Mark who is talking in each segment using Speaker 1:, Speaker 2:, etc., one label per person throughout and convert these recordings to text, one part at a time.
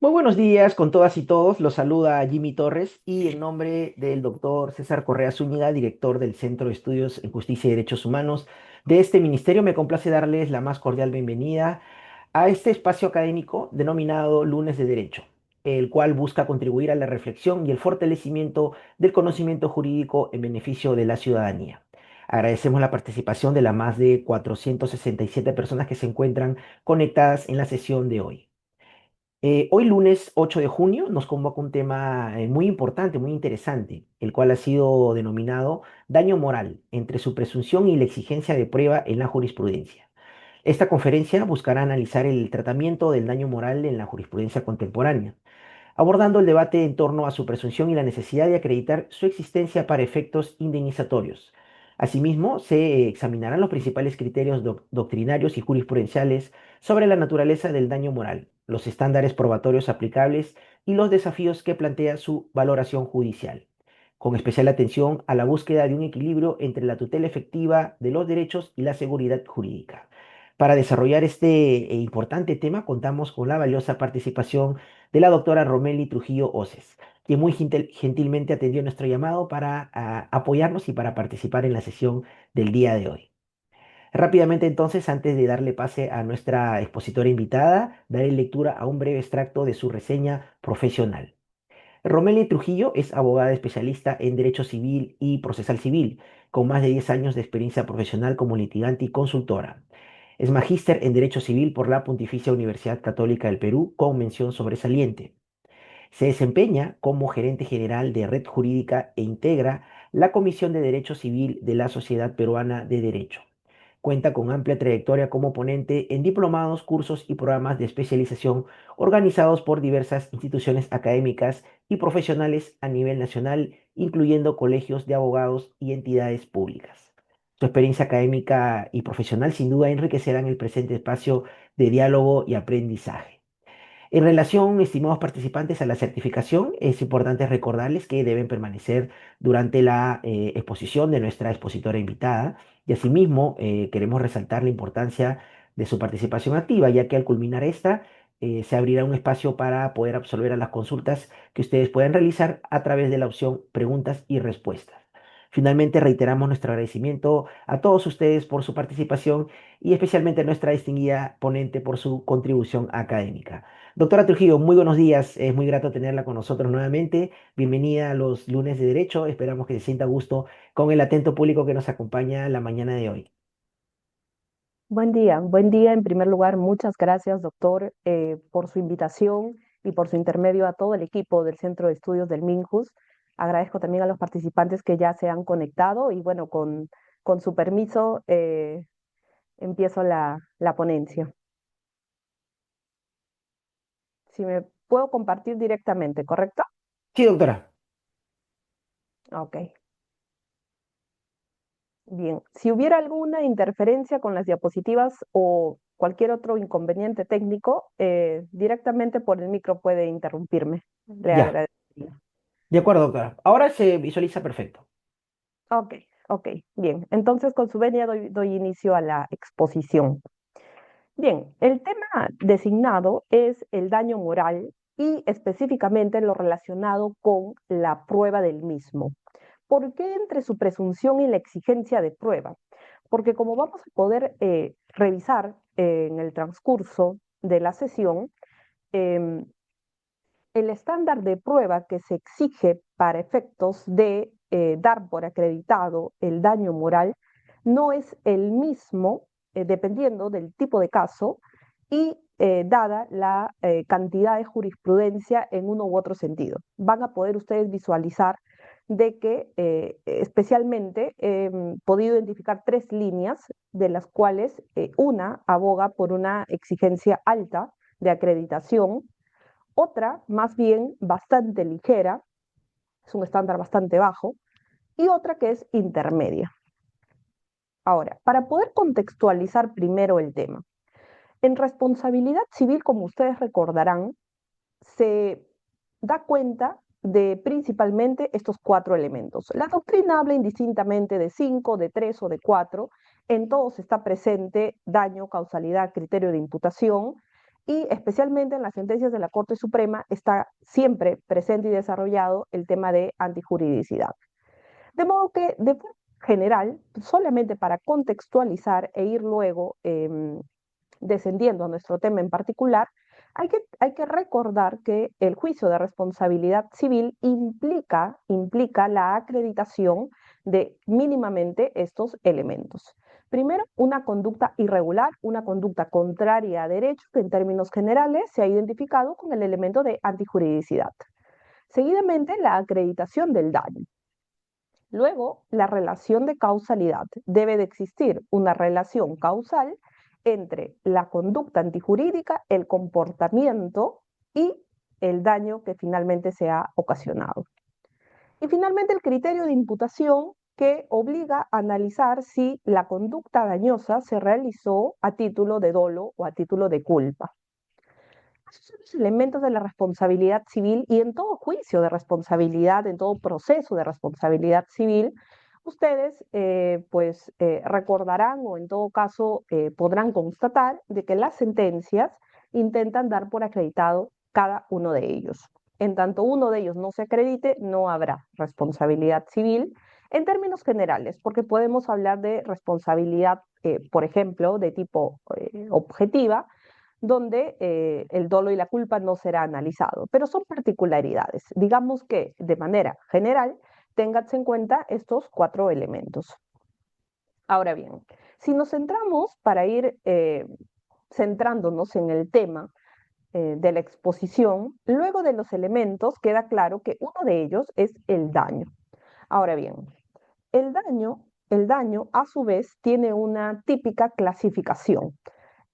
Speaker 1: Muy buenos días con todas y todos. Los saluda Jimmy Torres y en nombre del doctor César Correa Zúñiga, director del Centro de Estudios en Justicia y Derechos Humanos de este ministerio, me complace darles la más cordial bienvenida a este espacio académico denominado Lunes de Derecho, el cual busca contribuir a la reflexión y el fortalecimiento del conocimiento jurídico en beneficio de la ciudadanía. Agradecemos la participación de las más de 467 personas que se encuentran conectadas en la sesión de hoy. Hoy lunes 8 de junio nos convoca un tema muy importante, muy interesante, el cual ha sido denominado daño moral entre su presunción y la exigencia de prueba en la jurisprudencia. Esta conferencia buscará analizar el tratamiento del daño moral en la jurisprudencia contemporánea, abordando el debate en torno a su presunción y la necesidad de acreditar su existencia para efectos indemnizatorios. Asimismo, se examinarán los principales criterios doctrinarios y jurisprudenciales sobre la naturaleza del daño moral, los estándares probatorios aplicables y los desafíos que plantea su valoración judicial, con especial atención a la búsqueda de un equilibrio entre la tutela efectiva de los derechos y la seguridad jurídica. Para desarrollar este importante tema, contamos con la valiosa participación de la doctora Romeli Trujillo Oces, quien muy gentilmente atendió nuestro llamado para apoyarnos y para participar en la sesión del día de hoy. Rápidamente entonces, antes de darle pase a nuestra expositora invitada, daré lectura a un breve extracto de su reseña profesional. Romeli Trujillo es abogada especialista en Derecho Civil y Procesal Civil, con más de 10 años de experiencia profesional como litigante y consultora. Es magíster en Derecho Civil por la Pontificia Universidad Católica del Perú, con mención sobresaliente. Se desempeña como gerente general de Red Jurídica e integra la Comisión de Derecho Civil de la Sociedad Peruana de Derecho. Cuenta con amplia trayectoria como ponente en diplomados, cursos y programas de especialización organizados por diversas instituciones académicas y profesionales a nivel nacional, incluyendo colegios de abogados y entidades públicas. Su experiencia académica y profesional sin duda enriquecerán el presente espacio de diálogo y aprendizaje. En relación, estimados participantes, a la certificación, es importante recordarles que deben permanecer durante la exposición de nuestra expositora invitada y asimismo queremos resaltar la importancia de su participación activa, ya que al culminar esta se abrirá un espacio para poder absolver a las consultas que ustedes puedan realizar a través de la opción preguntas y respuestas. Finalmente, reiteramos nuestro agradecimiento a todos ustedes por su participación y especialmente a nuestra distinguida ponente por su contribución académica. Doctora Trujillo, muy buenos días. Es muy grato tenerla con nosotros nuevamente. Bienvenida a los lunes de Derecho. Esperamos que se sienta a gusto con el atento público que nos acompaña la mañana de hoy.
Speaker 2: Buen día, buen día. En primer lugar, muchas gracias, doctor, por su invitación y por su intermedio a todo el equipo del Centro de Estudios del MINJUS. Agradezco también a los participantes que ya se han conectado y bueno, con su permiso, empiezo la ponencia. Si me puedo compartir directamente, ¿correcto?
Speaker 1: Sí, doctora.
Speaker 2: Ok, bien. Si hubiera alguna interferencia con las diapositivas o cualquier otro inconveniente técnico, directamente por el micro puede interrumpirme. Le
Speaker 1: Ya,
Speaker 2: agradecería.
Speaker 1: de acuerdo, doctora. Ahora se visualiza perfecto.
Speaker 2: Ok, ok, bien. Entonces, con su venia doy inicio a la exposición. Bien, el tema designado es el daño moral y específicamente lo relacionado con la prueba del mismo. ¿Por qué entre su presunción y la exigencia de prueba? Porque como vamos a poder revisar en el transcurso de la sesión, em, el estándar de prueba que se exige para efectos de dar por acreditado el daño moral no es el mismo dependiendo del tipo de caso y dada la cantidad de jurisprudencia en uno u otro sentido. Van a poder ustedes visualizar de que especialmente he podido identificar tres líneas de las cuales una aboga por una exigencia alta de acreditación, otra más bien bastante ligera, es un estándar bastante bajo, y otra que es intermedia. Ahora, para poder contextualizar primero el tema, en responsabilidad civil, como ustedes recordarán, se da cuenta de principalmente estos cuatro elementos. La doctrina habla indistintamente de cinco, de tres o de cuatro. En todos está presente daño, causalidad, criterio de imputación y especialmente en las sentencias de la Corte Suprema está siempre presente y desarrollado el tema de antijuridicidad. De modo que, de forma general, solamente para contextualizar e ir luego descendiendo a nuestro tema en particular, hay que recordar que el juicio de responsabilidad civil implica la acreditación de mínimamente estos elementos. Primero, una conducta irregular, una conducta contraria a derecho, que en términos generales se ha identificado con el elemento de antijuridicidad. Seguidamente, la acreditación del daño. Luego, la relación de causalidad. Debe de existir una relación causal entre la conducta antijurídica, el comportamiento y el daño que finalmente se ha ocasionado. Y finalmente, el criterio de imputación que obliga a analizar si la conducta dañosa se realizó a título de dolo o a título de culpa. Esos son los elementos de la responsabilidad civil, y en todo juicio de responsabilidad, en todo proceso de responsabilidad civil, ustedes recordarán o en todo caso podrán constatar de que las sentencias intentan dar por acreditado cada uno de ellos. En tanto uno de ellos no se acredite, no habrá responsabilidad civil en términos generales, porque podemos hablar de responsabilidad, por ejemplo, de tipo objetiva, donde el dolo y la culpa no será analizado, pero son particularidades. Digamos que de manera general, ténganse en cuenta estos 4 elementos. Ahora bien, si nos centramos para ir centrándonos en el tema de la exposición, luego de los elementos queda claro que uno de ellos es el daño. Ahora bien, el daño a su vez tiene una típica clasificación.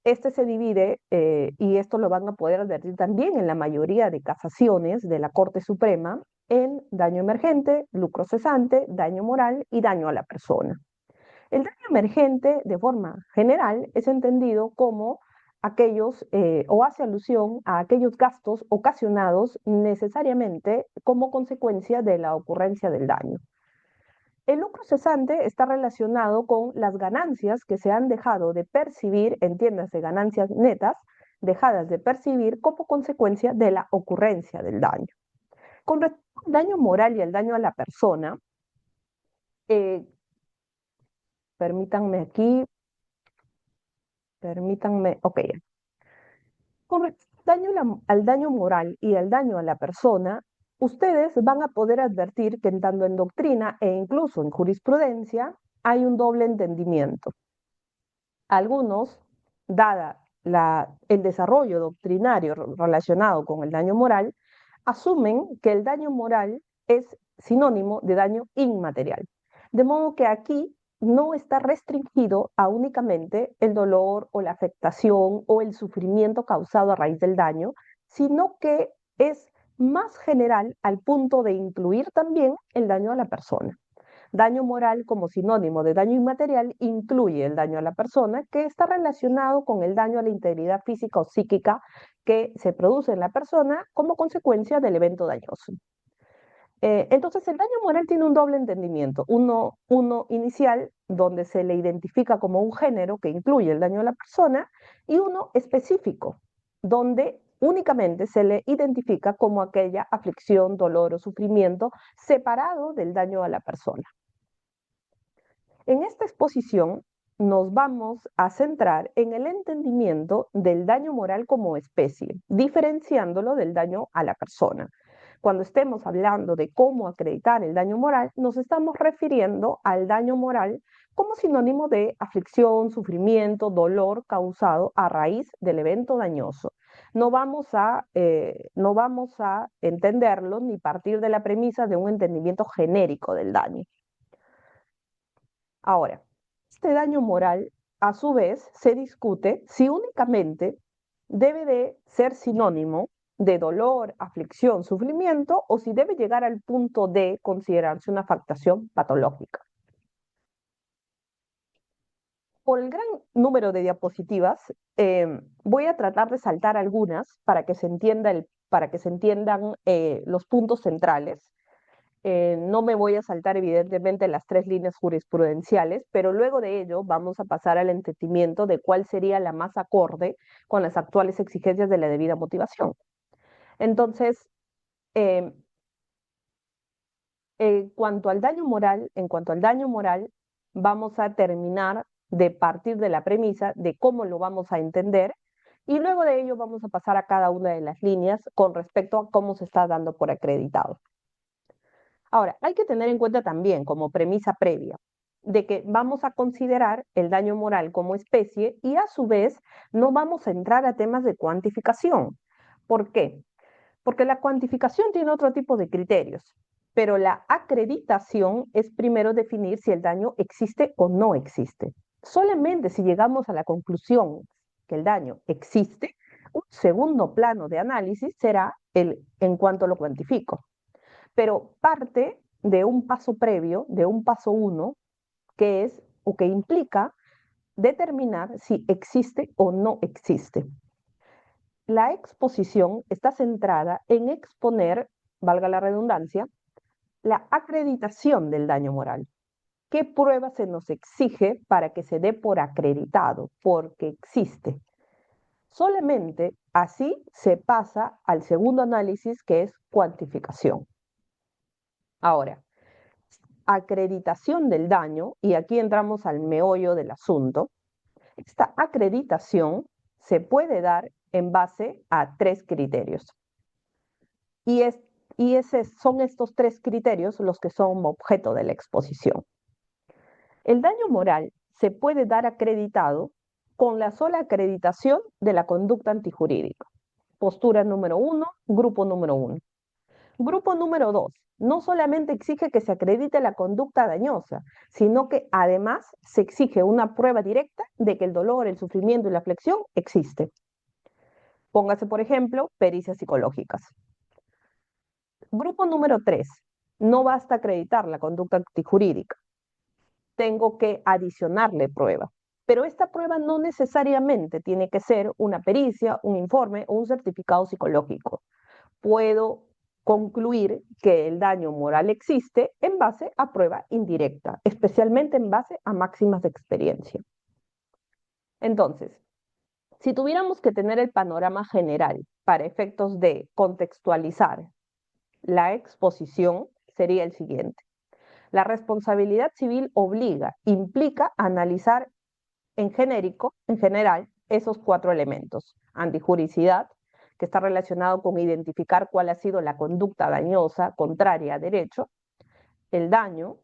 Speaker 2: Este se divide, y esto lo van a poder advertir también en la mayoría de casaciones de la Corte Suprema, en daño emergente, lucro cesante, daño moral y daño a la persona. El daño emergente, de forma general, es entendido como aquellos, o hace alusión a aquellos gastos ocasionados necesariamente como consecuencia de la ocurrencia del daño. El lucro cesante está relacionado con las ganancias que se han dejado de percibir, entiéndase, ganancias netas, dejadas de percibir como consecuencia de la ocurrencia del daño. Con respecto al daño moral y al daño a la persona, eh, permítanme aquí, ok. Con respecto al daño moral y al daño a la persona, ustedes van a poder advertir que tanto en doctrina e incluso en jurisprudencia hay un doble entendimiento. Algunos, dada el desarrollo doctrinario relacionado con el daño moral, asumen que el daño moral es sinónimo de daño inmaterial. De modo que aquí no está restringido a únicamente el dolor o la afectación o el sufrimiento causado a raíz del daño, sino que es más general al punto de incluir también el daño a la persona. Daño moral como sinónimo de daño inmaterial incluye el daño a la persona, que está relacionado con el daño a la integridad física o psíquica que se produce en la persona como consecuencia del evento dañoso. Entonces, el daño moral tiene un doble entendimiento, uno inicial, donde se le identifica como un género que incluye el daño a la persona, y uno específico, donde únicamente se le identifica como aquella aflicción, dolor o sufrimiento separado del daño a la persona. En esta exposición nos vamos a centrar en el entendimiento del daño moral como especie, diferenciándolo del daño a la persona. Cuando estemos hablando de cómo acreditar el daño moral, nos estamos refiriendo al daño moral como sinónimo de aflicción, sufrimiento, dolor causado a raíz del evento dañoso. No vamos a entenderlo ni partir de la premisa de un entendimiento genérico del daño. Ahora, este daño moral, a su vez, se discute si únicamente debe de ser sinónimo de dolor, aflicción, sufrimiento, o si debe llegar al punto de considerarse una afectación patológica. Por el gran número de diapositivas, voy a tratar de saltar algunas para que se entiendan los puntos centrales. No me voy a saltar evidentemente las tres líneas jurisprudenciales, pero luego de ello vamos a pasar al entendimiento de cuál sería la más acorde con las actuales exigencias de la debida motivación. Entonces, eh, en cuanto al daño moral, vamos a terminar de partir de la premisa de cómo lo vamos a entender y luego de ello vamos a pasar a cada una de las líneas con respecto a cómo se está dando por acreditado. Ahora, hay que tener en cuenta también como premisa previa de que vamos a considerar el daño moral como especie y a su vez no vamos a entrar a temas de cuantificación. ¿Por qué? Porque la cuantificación tiene otro tipo de criterios, pero la acreditación es primero definir si el daño existe o no existe. Solamente si llegamos a la conclusión que el daño existe, un segundo plano de análisis será el en cuanto lo cuantifico. Pero parte de un paso previo, de un paso uno, que es o que implica determinar si existe o no existe. La exposición está centrada en exponer, valga la redundancia, la acreditación del daño moral. ¿Qué prueba se nos exige para que se dé por acreditado? Porque existe. Solamente así se pasa al segundo análisis, que es cuantificación. Ahora, acreditación del daño, y aquí entramos al meollo del asunto, esta acreditación se puede dar en base a tres criterios. Y, son estos tres criterios los que son objeto de la exposición. El daño moral se puede dar acreditado con la sola acreditación de la conducta antijurídica. Postura número 1, grupo número 1. Grupo número 2, no solamente exige que se acredite la conducta dañosa, sino que además se exige una prueba directa de que el dolor, el sufrimiento y la flexión existe. Póngase, por ejemplo, pericias psicológicas. Grupo número 3, no basta acreditar la conducta antijurídica, tengo que adicionarle prueba. Pero esta prueba no necesariamente tiene que ser una pericia, un informe o un certificado psicológico. Puedo concluir que el daño moral existe en base a prueba indirecta, especialmente en base a máximas de experiencia. Entonces, si tuviéramos que tener el panorama general para efectos de contextualizar la exposición, sería el siguiente. La responsabilidad civil obliga, implica analizar en genérico, en general, esos cuatro elementos. Antijuricidad, que está relacionado con identificar cuál ha sido la conducta dañosa contraria a derecho. El daño,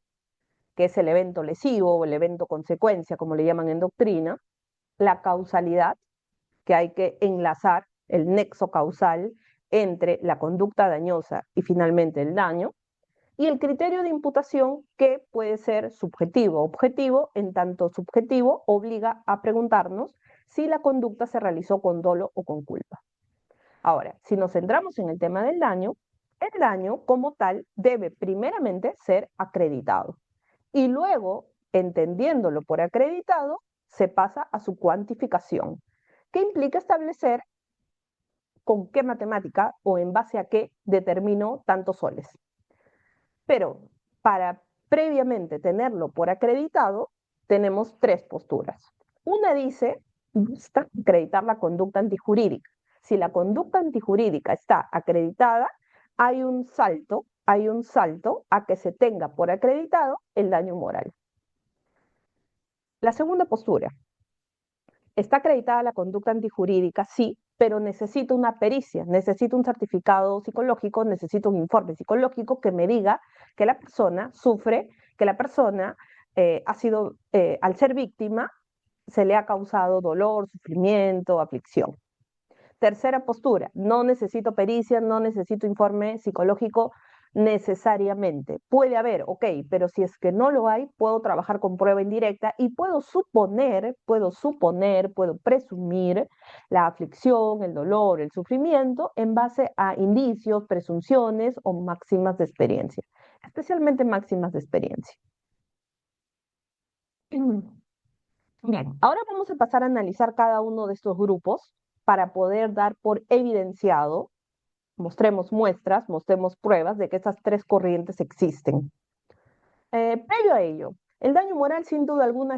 Speaker 2: que es el evento lesivo o el evento consecuencia, como le llaman en doctrina. La causalidad, que hay que enlazar el nexo causal entre la conducta dañosa y finalmente el daño. Y el criterio de imputación, que puede ser subjetivo o objetivo, en tanto subjetivo obliga a preguntarnos si la conducta se realizó con dolo o con culpa. Ahora, si nos centramos en el tema del daño, el daño como tal debe primeramente ser acreditado y luego, entendiéndolo por acreditado, se pasa a su cuantificación, que implica establecer con qué matemática o en base a qué determino tantos soles. Pero para previamente tenerlo por acreditado, tenemos tres posturas. Una dice, busca acreditar la conducta antijurídica. Si la conducta antijurídica está acreditada, hay un salto a que se tenga por acreditado el daño moral. La segunda postura, está acreditada la conducta antijurídica, sí, pero necesito una pericia, necesito un certificado psicológico, necesito un informe psicológico que me diga que la persona sufre, que la persona ha sido, al ser víctima, se le ha causado dolor, sufrimiento, aflicción. Tercera postura, no necesito pericia, no necesito informe psicológico necesariamente. Puede haber, ok, pero si es que no lo hay, puedo trabajar con prueba indirecta y puedo presumir la aflicción, el dolor, el sufrimiento en base a indicios, presunciones o máximas de experiencia, especialmente máximas de experiencia. Bien, ahora vamos a pasar a analizar cada uno de estos grupos para poder dar por evidenciado mostremos muestras, mostremos pruebas de que estas tres corrientes existen. Previo a ello, el daño moral sin duda alguna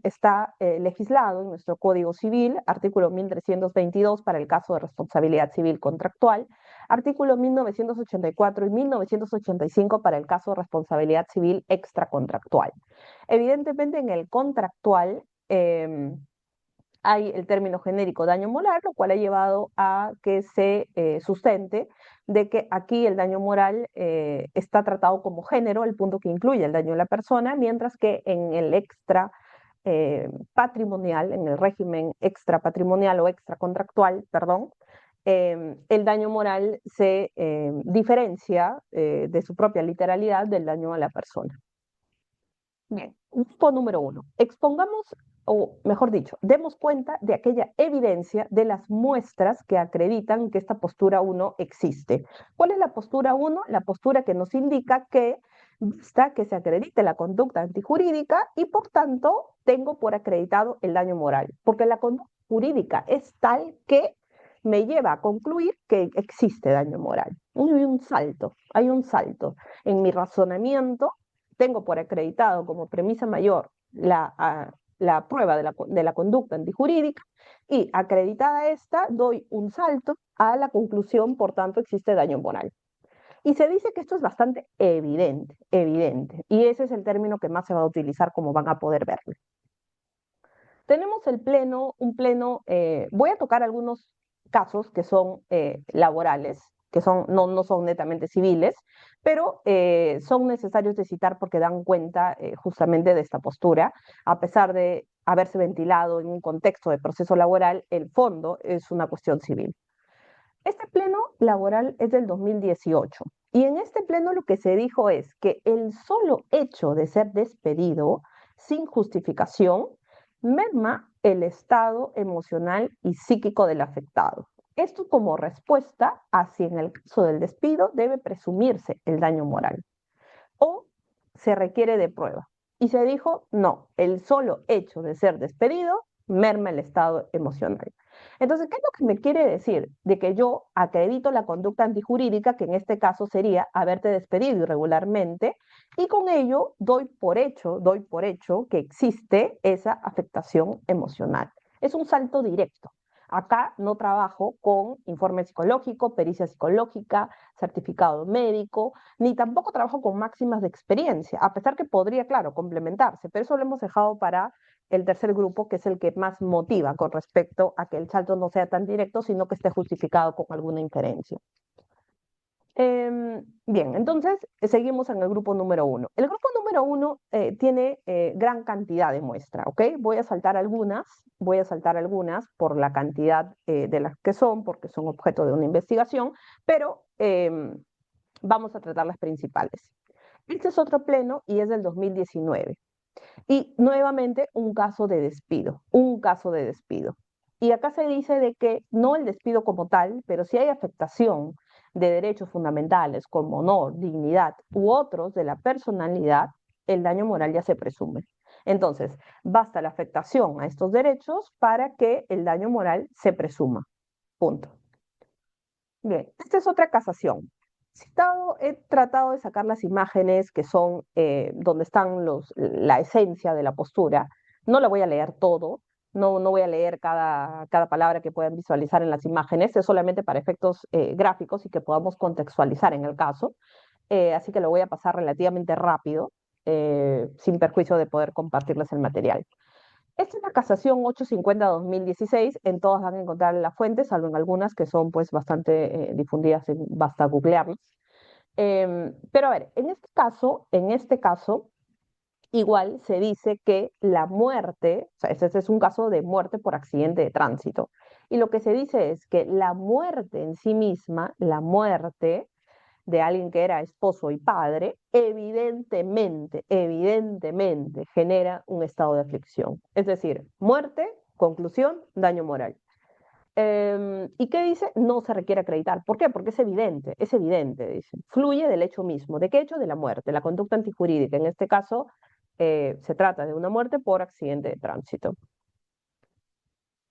Speaker 2: está legislado en nuestro Código Civil, artículo 1322 para el caso de responsabilidad civil contractual, artículo 1984 y 1985 para el caso de responsabilidad civil extracontractual. Evidentemente en el contractual hay el término genérico daño moral, lo cual ha llevado a que se sustente de que aquí el daño moral está tratado como género, el punto que incluye el daño a la persona, mientras que en el extra patrimonial, en el régimen extra patrimonial o extra contractual, perdón, el daño moral se diferencia de su propia literalidad del daño a la persona. Bien, punto número uno. Expongamos, o mejor dicho, demos cuenta de aquella evidencia de las muestras que acreditan que esta postura uno existe. ¿Cuál es la postura uno? La postura que nos indica que basta que se acredite la conducta antijurídica y por tanto tengo por acreditado el daño moral, porque la conducta jurídica es tal que me lleva a concluir que existe daño moral. Hay un salto en mi razonamiento. Tengo por acreditado como premisa mayor la prueba de la conducta antijurídica y acreditada esta, doy un salto a la conclusión, por tanto, existe daño moral. Y se dice que esto es bastante evidente, y ese es el término que más se va a utilizar, como van a poder verlo. Tenemos un pleno, voy a tocar algunos casos que son laborales, que no son netamente civiles, pero son necesarios de citar porque dan cuenta justamente de esta postura. A pesar de haberse ventilado en un contexto de proceso laboral, el fondo es una cuestión civil. Este pleno laboral es del 2018 y en este pleno lo que se dijo es que el solo hecho de ser despedido sin justificación merma el estado emocional y psíquico del afectado. Esto como respuesta a si en el caso del despido debe presumirse el daño moral o se requiere de prueba. Y se dijo, no, el solo hecho de ser despedido merma el estado emocional. Entonces, ¿qué es lo que me quiere decir? De que yo acredito la conducta antijurídica, que en este caso sería haberte despedido irregularmente, y con ello doy por hecho que existe esa afectación emocional. Es un salto directo. Acá no trabajo con informe psicológico, pericia psicológica, certificado médico, ni tampoco trabajo con máximas de experiencia, a pesar que podría, claro, complementarse, pero eso lo hemos dejado para el tercer grupo, que es el que más motiva con respecto a que el salto no sea tan directo, sino que esté justificado con alguna inferencia. Bien, entonces seguimos en el grupo número uno. El grupo número uno tiene gran cantidad de muestra, ¿ok? Voy a saltar algunas por la cantidad de las que son, porque son objeto de una investigación, pero vamos a tratar las principales. Este es otro pleno y es del 2019. Y nuevamente un caso de despido. Y acá se dice de que no el despido como tal, pero si hay afectación de derechos fundamentales como honor, dignidad u otros de la personalidad, el daño moral ya se presume. Entonces, basta la afectación a estos derechos para que el daño moral se presuma. Punto. Bien, esta es otra casación. He tratado de sacar las imágenes que son donde están la esencia de la postura. No la voy a leer todo, no voy a leer cada palabra que puedan visualizar en las imágenes, es solamente para efectos gráficos y que podamos contextualizar en el caso. Así que lo voy a pasar relativamente rápido, sin perjuicio de poder compartirles el material. Esta es la casación 850-2016, en todas van a encontrar la fuente, salvo en algunas que son pues bastante difundidas, basta googlearlas. Pero a ver, en este caso, igual se dice que la muerte, o sea, este es un caso de muerte por accidente de tránsito, y lo que se dice es que la muerte en sí misma, la muerte de alguien que era esposo y padre, evidentemente genera un estado de aflicción. Es decir, muerte, conclusión, daño moral. ¿Y qué dice? No se requiere acreditar. ¿Por qué? Porque es evidente, dice. Fluye del hecho mismo. ¿De qué hecho? De la muerte. La conducta antijurídica, en este caso, se trata de una muerte por accidente de tránsito.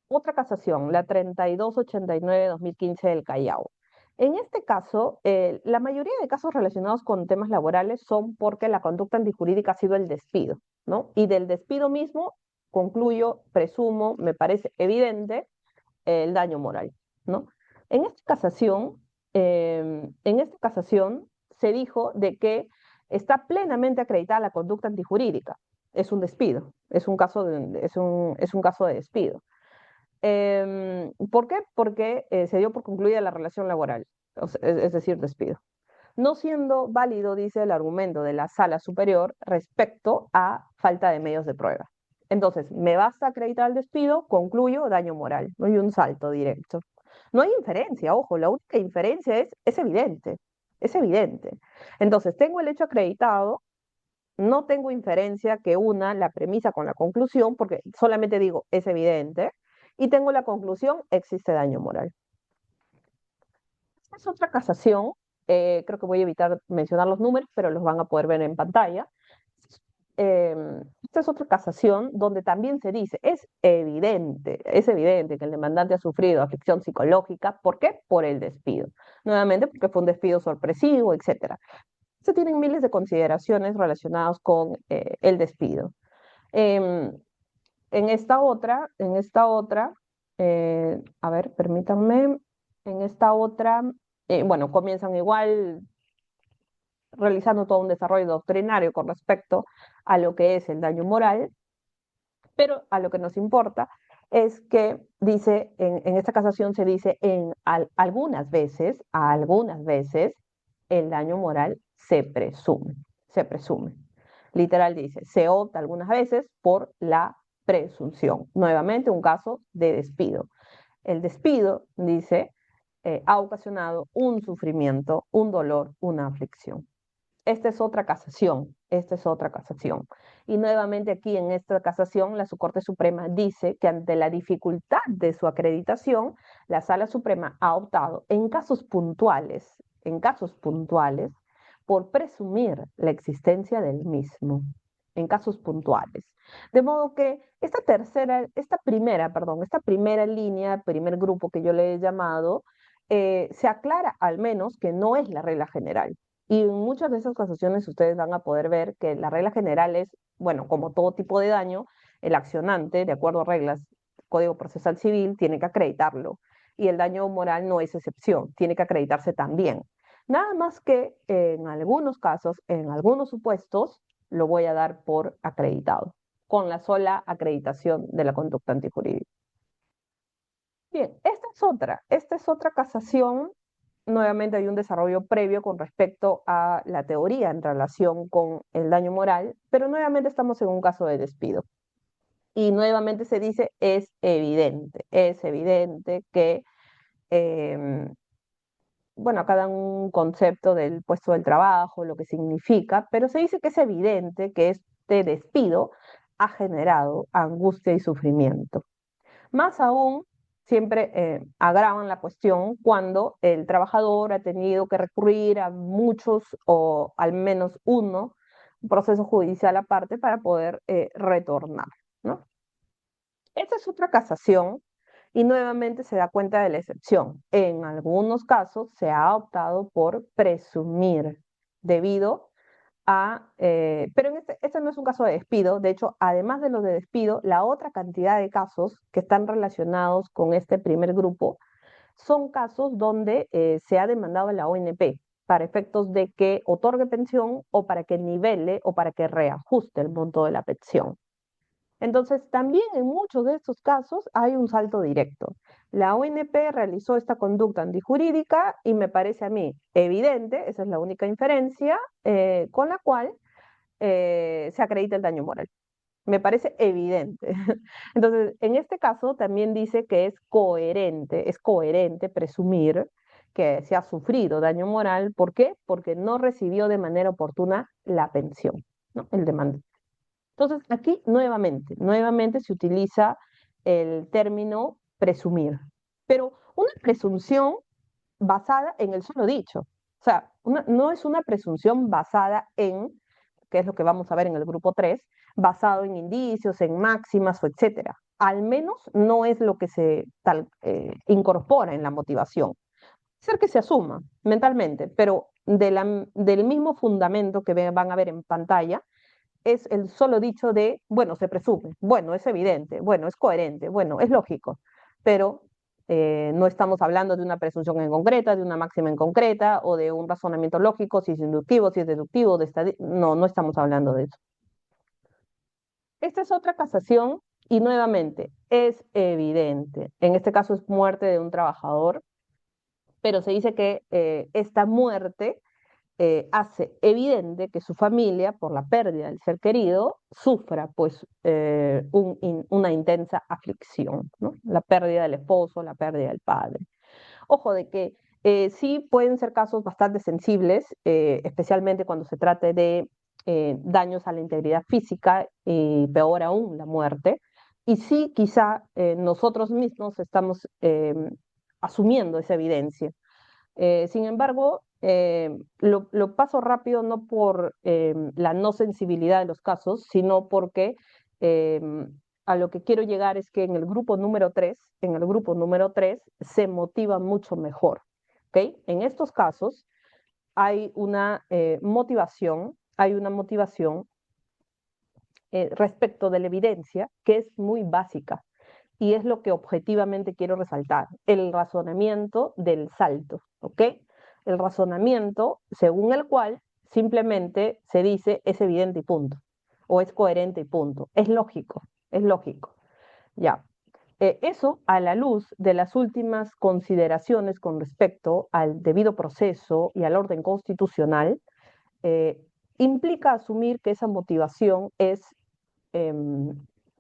Speaker 2: Otra casación, la 3289-2015 del Callao. En este caso, la mayoría de casos relacionados con temas laborales son porque la conducta antijurídica ha sido el despido, ¿no? Y del despido mismo concluyo, presumo, me parece evidente el daño moral, ¿no? En esta casación, en esta casación se dijo de que está plenamente acreditada la conducta antijurídica. Es un despido, es un caso de despido. ¿Por qué? Porque se dio por concluida la relación laboral, o sea, es decir, despido. No siendo válido, dice el argumento de la sala superior respecto a falta de medios de prueba. Entonces, me basta acreditar el despido, concluyo daño moral. No hay un salto directo. No hay inferencia, ojo, la única inferencia es evidente, es evidente. Entonces, tengo el hecho acreditado, no tengo inferencia que una la premisa con la conclusión, porque solamente digo es evidente, y tengo la conclusión, existe daño moral. Esta es otra casación, creo que voy a evitar mencionar los números, pero los van a poder ver en pantalla. Esta es otra casación donde también se dice, es evidente que el demandante ha sufrido aflicción psicológica. ¿Por qué? Por el despido. Nuevamente, porque fue un despido sorpresivo, etcétera. Se tienen miles de consideraciones relacionadas con el despido. Em, a ver, permítanme, en esta otra, bueno, comienzan igual realizando todo un desarrollo doctrinario con respecto a lo que es el daño moral, pero a lo que nos importa es que dice, en esta casación se dice algunas veces, el daño moral se presume. Literal dice, se opta algunas veces por la presunción. Nuevamente, un caso de despido. El despido, dice, ha ocasionado un sufrimiento, un dolor, una aflicción. Esta es otra casación, esta es otra casación. Y nuevamente aquí en esta casación, la Corte Suprema dice que ante la dificultad de su acreditación, la Sala Suprema ha optado en casos puntuales, por presumir la existencia del mismo, en casos puntuales. De modo que esta primera línea, primer grupo que yo le he llamado, se aclara al menos que no es la regla general. Y en muchas de esas casaciones ustedes van a poder ver que la regla general es, bueno, como todo tipo de daño, el accionante, de acuerdo a reglas Código Procesal Civil, tiene que acreditarlo. Y el daño moral no es excepción, tiene que acreditarse también. Nada más que en algunos casos, en algunos supuestos, lo voy a dar por acreditado, con la sola acreditación de la conducta antijurídica. Bien, esta es otra casación. Nuevamente hay un desarrollo previo con respecto a la teoría en relación con el daño moral, pero nuevamente estamos en un caso de despido. Y nuevamente se dice, es evidente que, bueno, acá dan un concepto del puesto del trabajo, lo que significa, pero se dice que es evidente que este despido ha generado angustia y sufrimiento. Más aún, siempre agravan la cuestión cuando el trabajador ha tenido que recurrir a muchos o al menos uno, un proceso judicial aparte para poder retornar, ¿no? Esta es otra casación y nuevamente se da cuenta de la excepción. En algunos casos se ha optado por presumir debido pero este no es un caso de despido. De hecho, además de lo de despido, la otra cantidad de casos que están relacionados con este primer grupo son casos donde se ha demandado a la ONP para efectos de que otorgue pensión o para que nivele o para que reajuste el monto de la pensión. Entonces, también en muchos de estos casos hay un salto directo. La ONP realizó esta conducta antijurídica y me parece a mí evidente, esa es la única inferencia, con la cual se acredita el daño moral. Me parece evidente. Entonces, en este caso también dice que es coherente presumir que se ha sufrido daño moral. ¿Por qué? Porque no recibió de manera oportuna la pensión, ¿no? El demandante. Entonces, aquí nuevamente se utiliza el término presumir, pero una presunción basada en el solo dicho. O sea, no es una presunción basada en, que es lo que vamos a ver en el grupo 3, basado en indicios, en máximas o etcétera. Al menos no es lo que se incorpora en la motivación. ser que se asuma mentalmente, pero del mismo fundamento que van a ver en pantalla es el solo dicho de, bueno, se presume, bueno, es evidente, bueno, es coherente, bueno, es lógico, pero no estamos hablando de una presunción en concreta, de una máxima en concreta o de un razonamiento lógico, si es inductivo, si es deductivo, no, no estamos hablando de eso. Esta es otra casación y nuevamente es evidente. En este caso es muerte de un trabajador, pero se dice que esta muerte hace evidente que su familia, por la pérdida del ser querido, sufra pues una intensa aflicción, ¿no? La pérdida del esposo, la pérdida del padre. Ojo de que sí pueden ser casos bastante sensibles, especialmente cuando se trate de daños a la integridad física y peor aún la muerte. Y sí, quizá nosotros mismos estamos asumiendo esa evidencia. Sin embargo, lo paso rápido no por la no sensibilidad de los casos, sino porque eh, a lo que quiero llegar es que en el grupo número 3, en el grupo número 3 se motiva mucho mejor. ¿Ok? En estos casos hay una motivación respecto de la evidencia que es muy básica y es lo que objetivamente quiero resaltar, el razonamiento del salto, ¿ok? El razonamiento según el cual simplemente se dice es evidente y punto, o es coherente y punto, es lógico, ya. Eso a la luz de las últimas consideraciones con respecto al debido proceso y al orden constitucional, eh, implica asumir que esa motivación es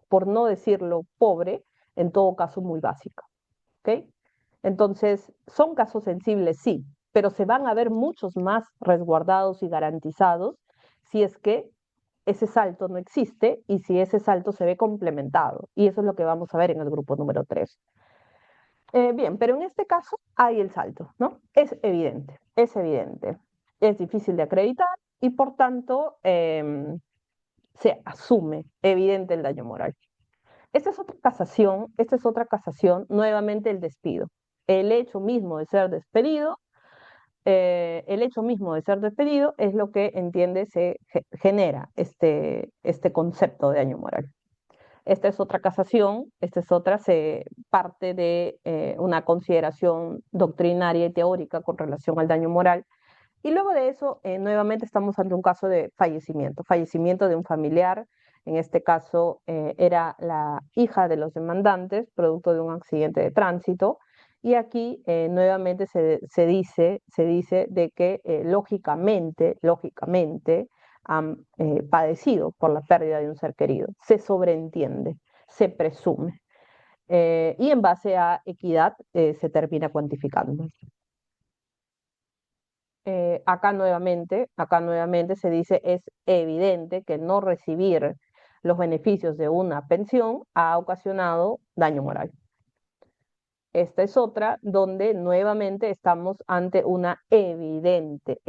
Speaker 2: por no decirlo pobre, en todo caso muy básica. ¿Ok? Entonces, son casos sensibles, sí, pero se van a ver muchos más resguardados y garantizados si es que ese salto no existe y si ese salto se ve complementado. Y eso es lo que vamos a ver en el grupo número 3. Bien, pero en este caso hay el salto, ¿no? Es evidente, es evidente. Es difícil de acreditar y por tanto se asume evidente el daño moral. Esta es otra casación, nuevamente el despido. El hecho mismo de ser despedido, el hecho mismo de ser despedido es lo que entiende genera este concepto de daño moral. Esta es otra casación, esta es otra, se parte de una consideración doctrinaria y teórica con relación al daño moral. Y luego de eso, nuevamente estamos ante un caso de fallecimiento, fallecimiento de un familiar. En este caso, era la hija de los demandantes, producto de un accidente de tránsito. Y aquí nuevamente se dice de que lógicamente han padecido por la pérdida de un ser querido. Se sobreentiende, se presume. Y en base a equidad se termina cuantificando. Acá nuevamente se dice es evidente que no recibir los beneficios de una pensión ha ocasionado daño moral. Esta es otra donde nuevamente estamos ante una evidente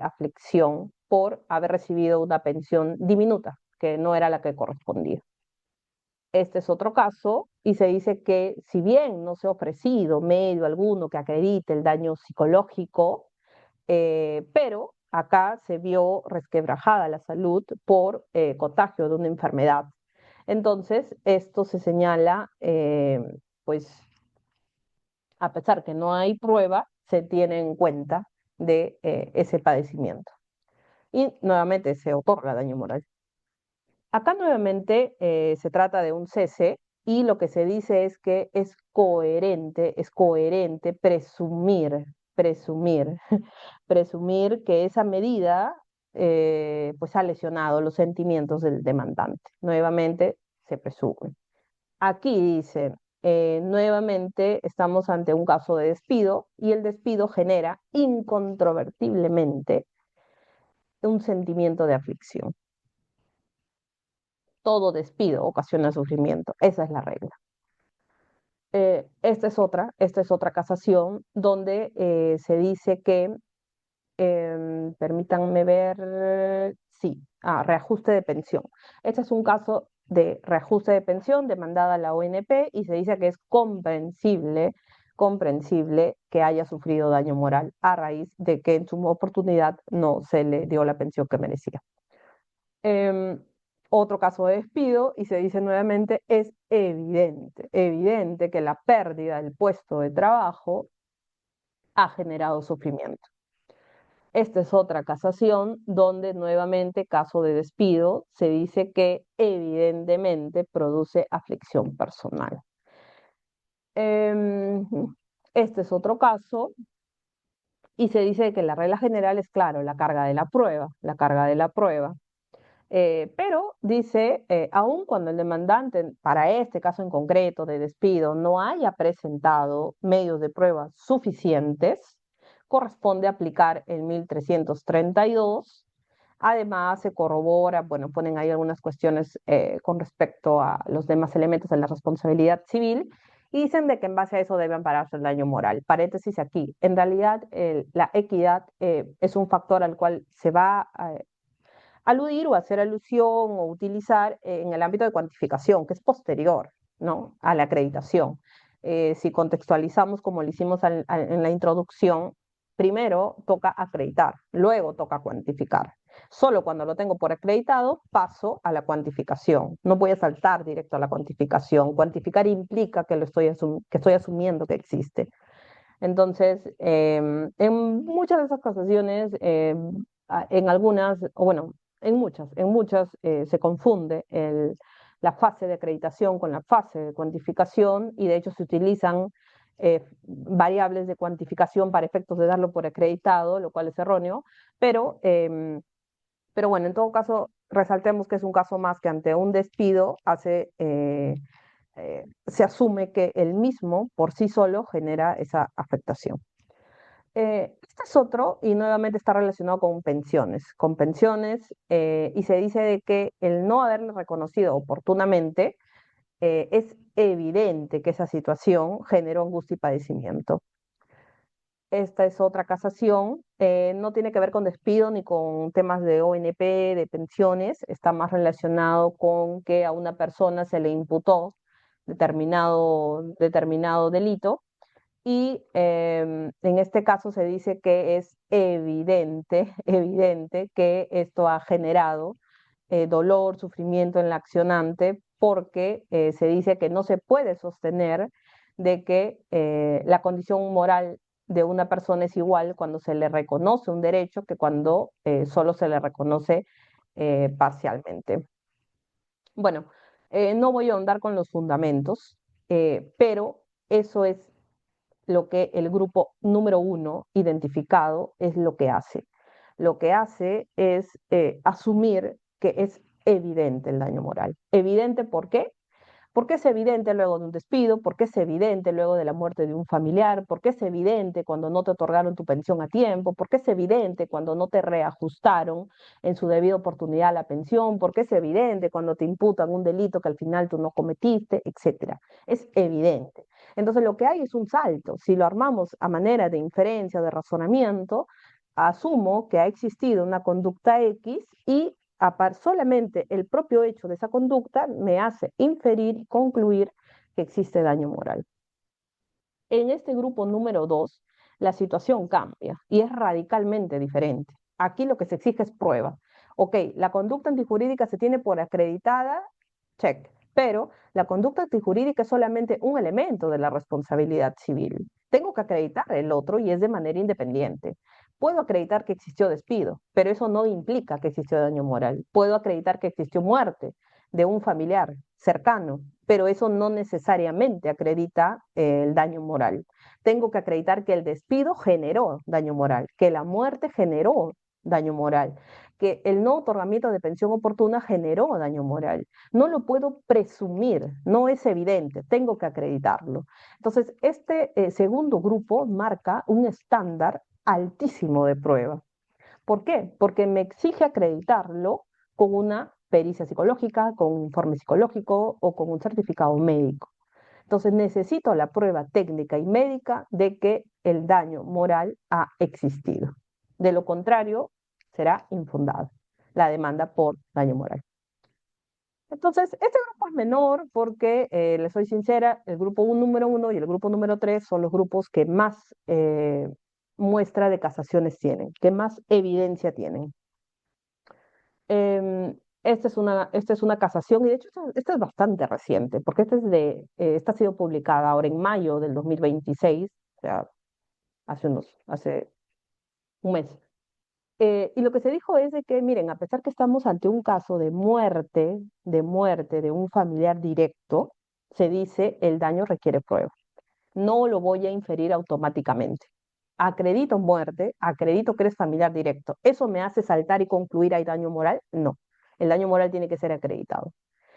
Speaker 2: aflicción por haber recibido una pensión diminuta, que no era la que correspondía. Este es otro caso y se dice que si bien no se ha ofrecido medio alguno que acredite el daño psicológico, pero acá se vio resquebrajada la salud por contagio de una enfermedad. Entonces, esto se señala, pues, a pesar que no hay prueba, se tiene en cuenta de ese padecimiento. Y nuevamente se otorga daño moral. Acá nuevamente se trata de un cese y lo que se dice es que es coherente presumir presumir que esa medida pues ha lesionado los sentimientos del demandante. Nuevamente se presume. Aquí dicen, nuevamente estamos ante un caso de despido y el despido genera incontrovertiblemente un sentimiento de aflicción. Todo despido ocasiona sufrimiento, esa es la regla. Esta es otra casación donde se dice que permítanme ver, sí, reajuste de pensión. Este es un caso de reajuste de pensión demandada a la ONP y se dice que es comprensible comprensible que haya sufrido daño moral a raíz de que en su oportunidad no se le dio la pensión que merecía. Em, Otro caso de despido y se dice nuevamente, es evidente que la pérdida del puesto de trabajo ha generado sufrimiento. Esta es otra casación donde nuevamente, caso de despido, se dice que evidentemente produce aflicción personal. Em, este es otro caso y se dice que la regla general es, claro, la carga de la prueba, la carga de la prueba. Pero dice, aun cuando el demandante, para este caso en concreto de despido, no haya presentado medios de prueba suficientes, corresponde aplicar el 1332. Además, se corrobora, bueno, ponen ahí algunas cuestiones con respecto a los demás elementos de la responsabilidad civil y dicen de que en base a eso debe ampararse el daño moral. Paréntesis aquí, en realidad la equidad es un factor al cual se va a aludir o hacer alusión o utilizar en el ámbito de cuantificación, que es posterior, ¿no?, a la acreditación. Si contextualizamos como lo hicimos en la introducción, primero toca acreditar, luego toca cuantificar. Solo cuando lo tengo por acreditado paso a la cuantificación. No voy a saltar directo a la cuantificación. Cuantificar implica que, que estoy asumiendo que existe. Entonces, en muchas de esas casaciones, en algunas, o bueno, en muchas se confunde la fase de acreditación con la fase de cuantificación y de hecho se utilizan variables de cuantificación para efectos de darlo por acreditado, lo cual es erróneo, pero bueno, en todo caso, resaltemos que es un caso más que ante un despido se asume que el mismo por sí solo genera esa afectación. Este es otro y nuevamente está relacionado con pensiones y se dice de que el no haberle reconocido oportunamente es evidente que esa situación generó angustia y padecimiento. Esta es otra casación, no tiene que ver con despido ni con temas de ONP, de pensiones, está más relacionado con que a una persona se le imputó determinado delito y en este caso se dice que es evidente, evidente que esto ha generado dolor, sufrimiento en la accionante, porque se dice que no se puede sostener de que la condición moral de una persona es igual cuando se le reconoce un derecho que cuando solo se le reconoce parcialmente. Bueno, no voy a ahondar con los fundamentos, pero eso es lo que el grupo número 1 identificado es lo que hace. Lo que hace es asumir que es evidente el daño moral. ¿Evidente por qué? Porque es evidente luego de un despido, porque es evidente luego de la muerte de un familiar, porque es evidente cuando no te otorgaron tu pensión a tiempo, porque es evidente cuando no te reajustaron en su debida oportunidad la pensión, porque es evidente cuando te imputan un delito que al final tú no cometiste, etcétera. Es evidente. Entonces lo que hay es un salto. Si lo armamos a manera de inferencia, de razonamiento, asumo que ha existido una conducta X y solamente el propio hecho de esa conducta me hace inferir y concluir que existe daño moral. En este grupo número 2, la situación cambia y es radicalmente diferente. Aquí lo que se exige es prueba. Ok, la conducta antijurídica se tiene por acreditada, check, pero la conducta antijurídica es solamente un elemento de la responsabilidad civil. Tengo que acreditar el otro y es de manera independiente. Puedo acreditar que existió despido, pero eso no implica que existió daño moral. Puedo acreditar que existió muerte de un familiar cercano, pero eso no necesariamente acredita el daño moral. Tengo que acreditar que el despido generó daño moral, que la muerte generó daño moral, que el no otorgamiento de pensión oportuna generó daño moral. No lo puedo presumir, no es evidente, tengo que acreditarlo. Entonces, este segundo grupo marca un estándar altísimo de prueba. ¿Por qué? Porque me exige acreditarlo con una pericia psicológica, con un informe psicológico o con un certificado médico. Entonces necesito la prueba técnica y médica de que el daño moral ha existido. De lo contrario, será infundada la demanda por daño moral. Entonces, este grupo es menor porque, les soy sincera, el grupo número 1 y el grupo número 3 son los grupos que más muestra de casaciones tienen, que más evidencia tienen. Esta es una casación, y de hecho esta es bastante reciente, porque esta ha sido publicada ahora en mayo del 2026, o sea, hace un mes. Y lo que se dijo es de que, miren, a pesar que estamos ante un caso de muerte de un familiar directo, se dice el daño requiere prueba. No lo voy a inferir automáticamente. Acredito muerte, acredito que eres familiar directo. ¿Eso me hace saltar y concluir hay daño moral? No. El daño moral tiene que ser acreditado.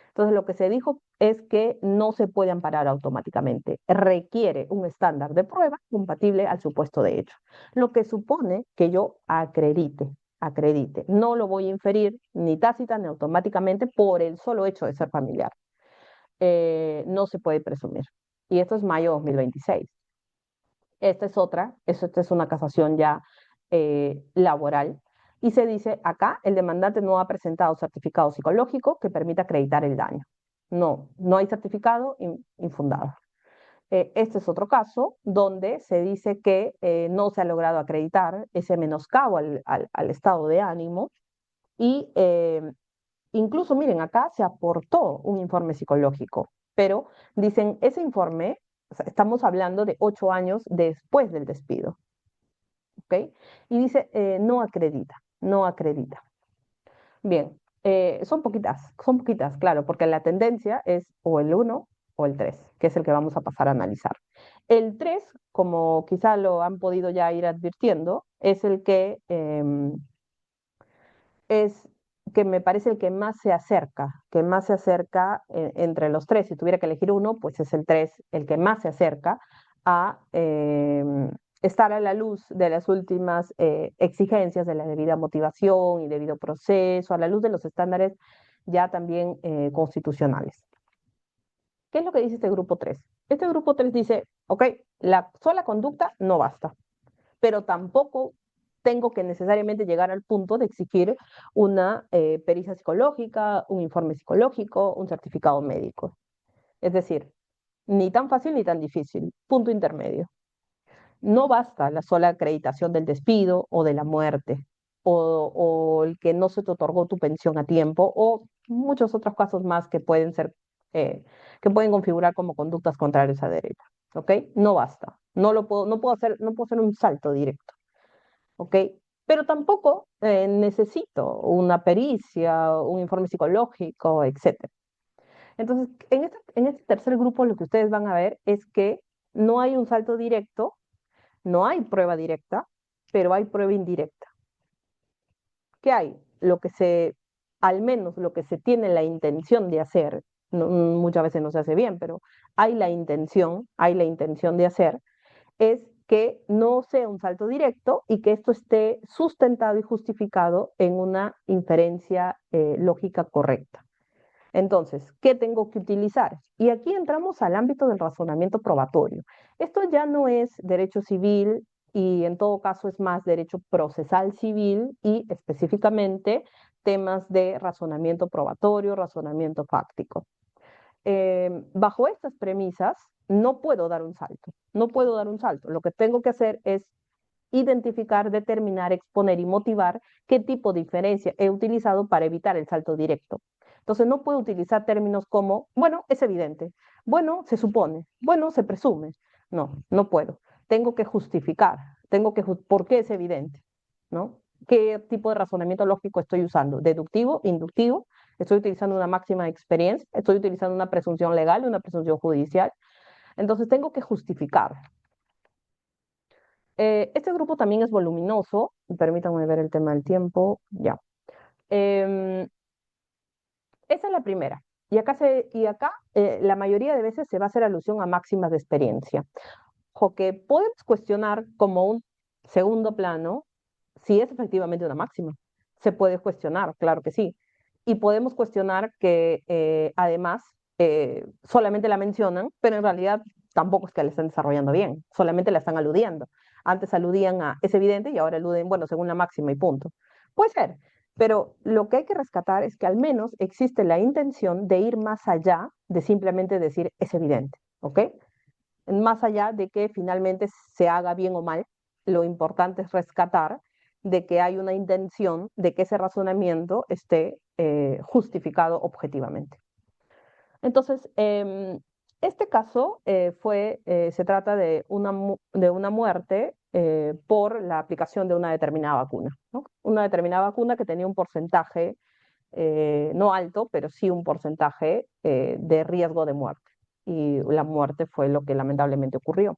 Speaker 2: Entonces, lo que se dijo es que no se puede amparar automáticamente. Requiere un estándar de prueba compatible al supuesto de hecho. Lo que supone que yo acredite. No lo voy a inferir ni tácita ni automáticamente por el solo hecho de ser familiar. No se puede presumir. Y esto es mayo 2026. Esta es una casación ya laboral. Y se dice acá, el demandante no ha presentado certificado psicológico que permita acreditar el daño. No, no hay certificado infundado. Este es otro caso donde se dice que no se ha logrado acreditar ese menoscabo al estado de ánimo y incluso, miren, acá se aportó un informe psicológico, pero dicen, ese informe, o sea, estamos hablando de 8 años después del despido, ¿ok? Y dice, no acredita. Bien, son poquitas, claro, porque la tendencia es o el 1 o el 3, que es el que vamos a pasar a analizar. El 3, como quizá lo han podido ya ir advirtiendo, es el es que me parece el que más se acerca entre los tres. Si tuviera que elegir uno, pues es el 3 el que más se acerca a estar a la luz de las últimas exigencias de la debida motivación y debido proceso, a la luz de los estándares ya también constitucionales. ¿Qué es lo que dice este grupo 3? Este grupo 3 dice, ok, la sola conducta no basta, pero tampoco tengo que necesariamente llegar al punto de exigir una pericia psicológica, un informe psicológico, un certificado médico. Es decir, ni tan fácil ni tan difícil, punto intermedio. No basta la sola acreditación del despido o de la muerte, o el que no se te otorgó tu pensión a tiempo, o muchos otros casos más eh, que pueden configurar como conductas contrarias a derecho. ¿Ok? No basta. No puedo hacer un salto directo. ¿Ok? Pero tampoco necesito una pericia, un informe psicológico, etcétera. Entonces, en este tercer grupo lo que ustedes van a ver es que no hay un salto directo, no hay prueba directa, pero hay prueba indirecta. ¿Qué hay? Al menos lo que se tiene la intención de hacer, muchas veces no se hace bien, pero hay la intención de hacer, es que no sea un salto directo y que esto esté sustentado y justificado en una inferencia lógica correcta. Entonces, ¿qué tengo que utilizar? Y aquí entramos al ámbito del razonamiento probatorio. Esto ya no es derecho civil y en todo caso es más derecho procesal civil y específicamente temas de razonamiento probatorio, razonamiento fáctico. Bajo estas premisas, no puedo dar un salto, no puedo dar un salto. Lo que tengo que hacer es identificar, determinar, exponer y motivar qué tipo de diferencia he utilizado para evitar el salto directo. Entonces no puedo utilizar términos como, bueno, es evidente, bueno, se supone, bueno, se presume. No, no puedo. Tengo que justificar, ¿por qué es evidente? ¿No? ¿Qué tipo de razonamiento lógico estoy usando? ¿Deductivo, inductivo? ¿Estoy utilizando una máxima de experiencia? ¿Estoy utilizando una presunción legal, una presunción judicial? Entonces tengo que justificar. Este grupo también es voluminoso. Permítanme ver el tema del tiempo. Ya. Em, Esa es la primera. Y acá la mayoría de veces se va a hacer alusión a máximas de experiencia. O que podemos cuestionar como un segundo plano si es efectivamente una máxima. Se puede cuestionar, claro que sí. Y podemos cuestionar que además solamente la mencionan, pero en realidad tampoco es que la estén desarrollando bien, solamente la están aludiendo. Antes aludían a es evidente y ahora aluden, bueno, según la máxima y punto. Puede ser. Pero lo que hay que rescatar es que al menos existe la intención de ir más allá de simplemente decir es evidente, ¿ok? Más allá de que finalmente se haga bien o mal, lo importante es rescatar de que hay una intención de que ese razonamiento esté justificado objetivamente. Entonces, este caso se trata de una muerte por la aplicación de una determinada vacuna, ¿no? Una determinada vacuna que tenía un porcentaje, no alto, pero sí un porcentaje de riesgo de muerte. Y la muerte fue lo que lamentablemente ocurrió.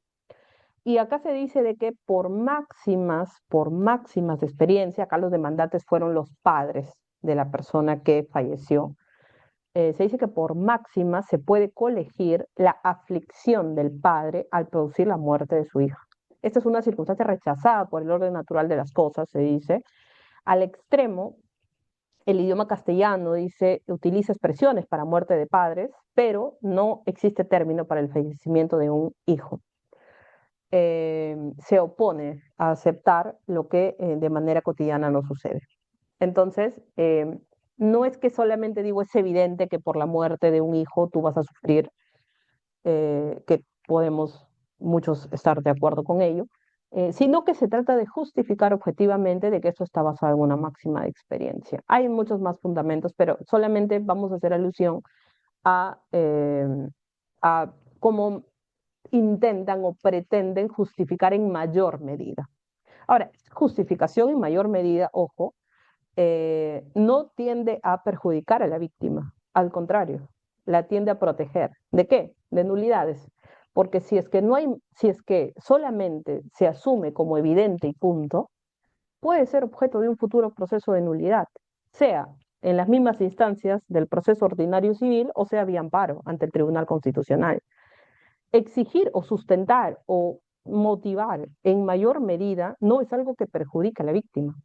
Speaker 2: Y acá se dice de que por máximas de experiencia, acá los demandantes fueron los padres de la persona que falleció. Se dice que por máxima se puede colegir la aflicción del padre al producir la muerte de su hija. Esta es una circunstancia rechazada por el orden natural de las cosas, se dice. Al extremo, el idioma castellano dice, utiliza expresiones para muerte de padres, pero no existe término para el fallecimiento de un hijo. Se opone a aceptar lo que de manera cotidiana no sucede. Entonces, no es que solamente digo es evidente que por la muerte de un hijo tú vas a sufrir, que podemos muchos estar de acuerdo con ello, sino que se trata de justificar objetivamente de que esto está basado en una máxima de experiencia. Hay muchos más fundamentos, pero solamente vamos a hacer alusión a, eh, a cómo intentan o pretenden justificar en mayor medida. Ahora, justificación en mayor medida, ojo, no tiende a perjudicar a la víctima, al contrario, la tiende a proteger. ¿De qué? De nulidades. Porque si es que solamente se asume como evidente y punto, puede ser objeto de un futuro proceso de nulidad, sea en las mismas instancias del proceso ordinario civil o sea vía amparo ante el Tribunal Constitucional. Exigir o sustentar o motivar en mayor medida no es algo que perjudica a la víctima,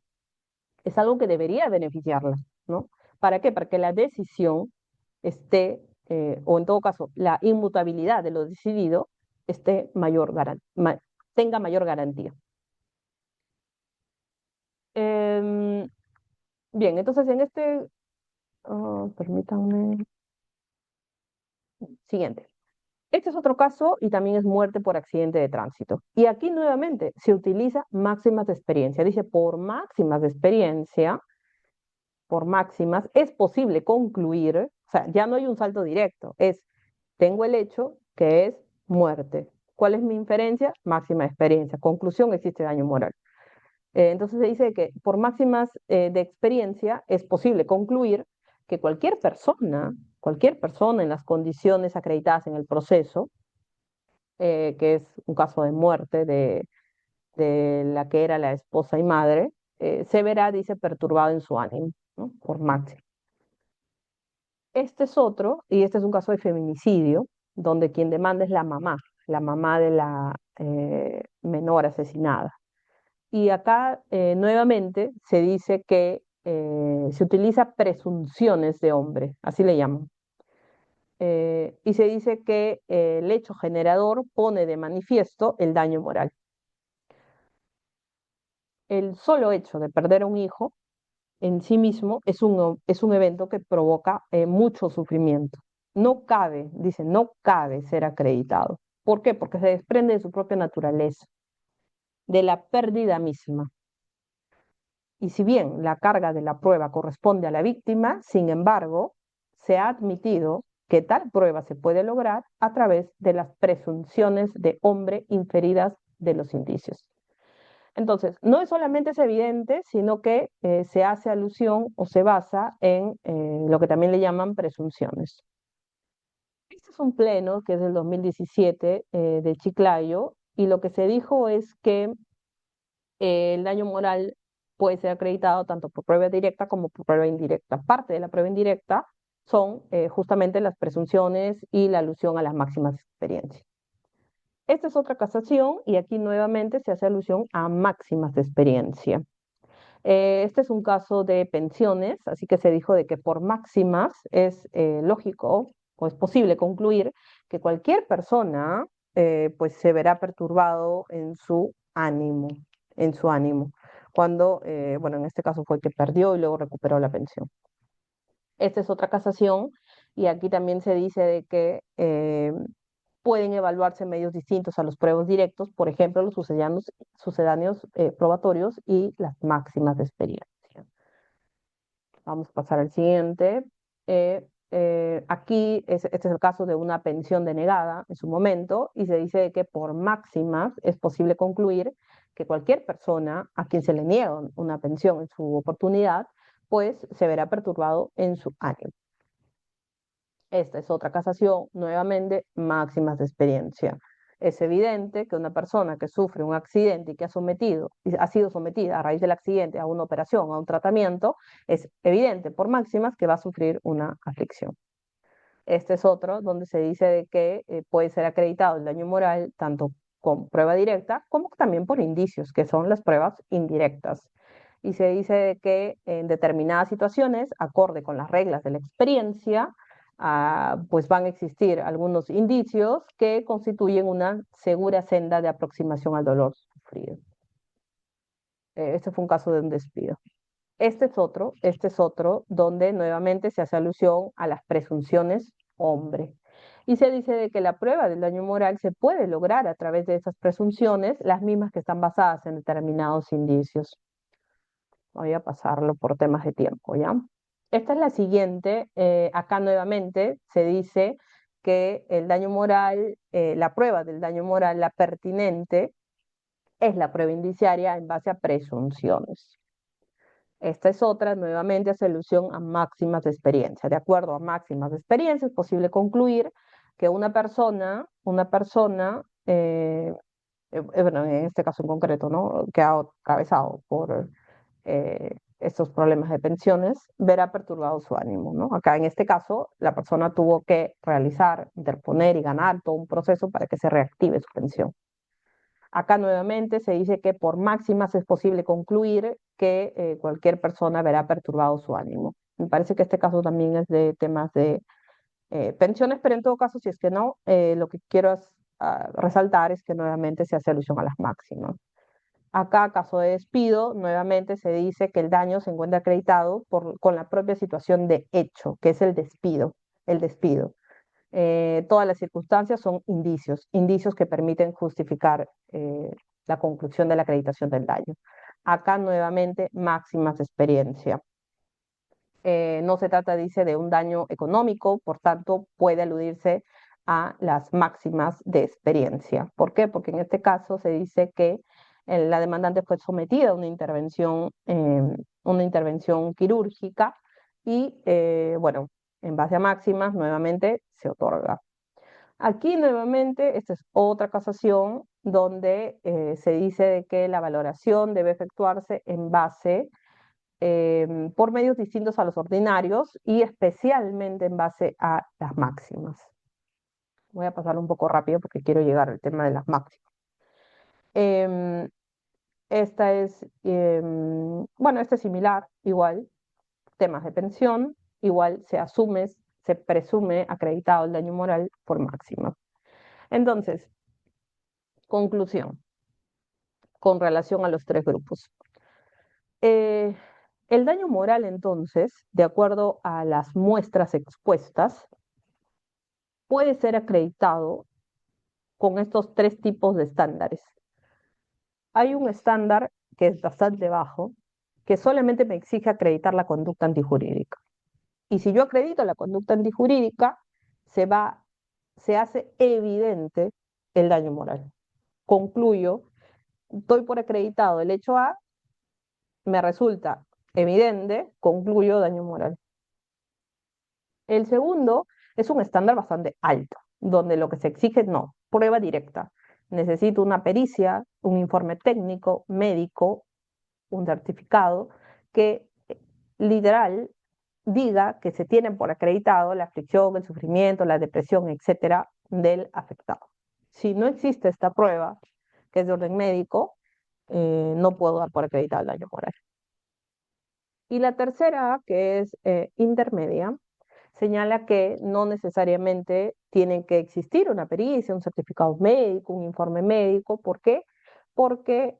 Speaker 2: es algo que debería beneficiarla, ¿no? ¿Para qué? Para que la decisión esté, o en todo caso, la inmutabilidad de lo decidido esté tenga mayor garantía. Em, bien, entonces en permítanme, siguiente. Este es otro caso y también es muerte por accidente de tránsito. Y aquí nuevamente se utiliza máximas de experiencia. Dice, por máximas de experiencia, por máximas, es posible concluir, o sea, ya no hay un salto directo, tengo el hecho que es muerte. ¿Cuál es mi inferencia? Máxima experiencia. Conclusión, existe daño moral. Entonces se dice que por máximas de experiencia es posible concluir que cualquier persona en las condiciones acreditadas en el proceso, que es un caso de muerte de la que era la esposa y madre, se verá, dice, perturbado en su ánimo, ¿no? Por máxima. Este es otro, y este es un caso de feminicidio, donde quien demanda es la mamá de la menor asesinada. Y acá nuevamente se dice que se utiliza presunciones de hombre, así le llaman. Y se dice que el hecho generador pone de manifiesto el daño moral. El solo hecho de perder a un hijo en sí mismo es un evento que provoca mucho sufrimiento. No cabe, dice, no cabe ser acreditado. ¿Por qué? Porque se desprende de su propia naturaleza, de la pérdida misma. Y si bien la carga de la prueba corresponde a la víctima, sin embargo, se ha admitido que tal prueba se puede lograr a través de las presunciones de hombre inferidas de los indicios. Entonces, no es solamente es evidente, sino que se hace alusión o se basa en lo que también le llaman presunciones. Este es un pleno que es del 2017 de Chiclayo y lo que se dijo es que el daño moral puede ser acreditado tanto por prueba directa como por prueba indirecta. Parte de la prueba indirecta son justamente las presunciones y la alusión a las máximas experiencias. Esta es otra casación y aquí nuevamente se hace alusión a máximas de experiencia. Este es un caso de pensiones, así que se dijo de que por máximas es lógico o es posible concluir que cualquier persona pues se verá perturbado en su ánimo, en su ánimo. cuando, bueno, en este caso fue que perdió y luego recuperó la pensión. Esta es otra casación y aquí también se dice de que pueden evaluarse medios distintos a los pruebos directos, por ejemplo, los sucedáneos probatorios y las máximas de experiencia. Vamos a pasar al siguiente. Aquí, este es el caso de una pensión denegada en su momento y se dice que por máximas es posible concluir que cualquier persona a quien se le niega una pensión en su oportunidad, pues se verá perturbado en su ánimo. Esta es otra casación, nuevamente, máximas de experiencia. Es evidente que una persona que sufre un accidente y que ha sido sometida a raíz del accidente a una operación, a un tratamiento, es evidente por máximas que va a sufrir una aflicción. Este es otro donde se dice de que puede ser acreditado el daño moral tanto con prueba directa como también por indicios, que son las pruebas indirectas. Y se dice de que en determinadas situaciones, acorde con las reglas de la experiencia, pues van a existir algunos indicios que constituyen una segura senda de aproximación al dolor sufrido. Este fue un caso de un despido. Este es otro donde nuevamente se hace alusión a las presunciones hombre. Y se dice de que la prueba del daño moral se puede lograr a través de esas presunciones, las mismas que están basadas en determinados indicios. Voy a pasarlo por temas de tiempo, ¿ya? Esta es la siguiente. Acá nuevamente se dice que el daño moral, la prueba del daño moral, la pertinente, es la prueba indiciaria en base a presunciones. Esta es otra, nuevamente hace alusión a máximas de experiencia. De acuerdo a máximas de experiencia, es posible concluir que una persona bueno, en este caso en concreto, ¿no? Que ha atravesado por estos problemas de pensiones, verá perturbado su ánimo, ¿no? Acá en este caso, la persona tuvo que realizar, interponer y ganar todo un proceso para que se reactive su pensión. Acá nuevamente se dice que por máximas es posible concluir que cualquier persona verá perturbado su ánimo. Me parece que este caso también es de temas de pensiones, pero en todo caso, si es que no, lo que quiero resaltar es que nuevamente se hace alusión a las máximas. Acá, caso de despido, nuevamente se dice que el daño se encuentra acreditado con la propia situación de hecho, que es el despido. El despido. Todas las circunstancias son indicios, indicios que permiten justificar la conclusión de la acreditación del daño. Acá nuevamente máximas de experiencia. No se trata, dice, de un daño económico, por tanto puede aludirse a las máximas de experiencia. ¿Por qué? Porque en este caso se dice que la demandante fue sometida a una intervención quirúrgica y, bueno, en base a máximas, nuevamente se otorga. Aquí nuevamente, esta es otra casación donde se dice de que la valoración debe efectuarse en base por medios distintos a los ordinarios y especialmente en base a las máximas. Voy a pasar un poco rápido porque quiero llegar al tema de las máximas. Em, Esta es, bueno, esta es similar, igual, temas de pensión, igual se presume acreditado el daño moral por máxima. Entonces, conclusión con relación a los tres grupos. Eh, el daño moral, entonces, de acuerdo a las muestras expuestas, puede ser acreditado con estos tres tipos de estándares. Hay un estándar que es bastante bajo, que solamente me exige acreditar la conducta antijurídica. Y si yo acredito la conducta antijurídica, se hace evidente el daño moral. Concluyo, doy por acreditado el hecho A, me resulta evidente, concluyo daño moral. El segundo es un estándar bastante alto, donde lo que se exige no, prueba directa. Necesito una pericia, un informe técnico, médico, un certificado que literal diga que se tienen por acreditado la aflicción, el sufrimiento, la depresión, etcétera, del afectado. Si no existe esta prueba, que es de orden médico, no puedo dar por acreditado el daño moral. Y la tercera, que es intermedia, señala que no necesariamente tienen que existir una pericia, un certificado médico, un informe médico. ¿Por qué? porque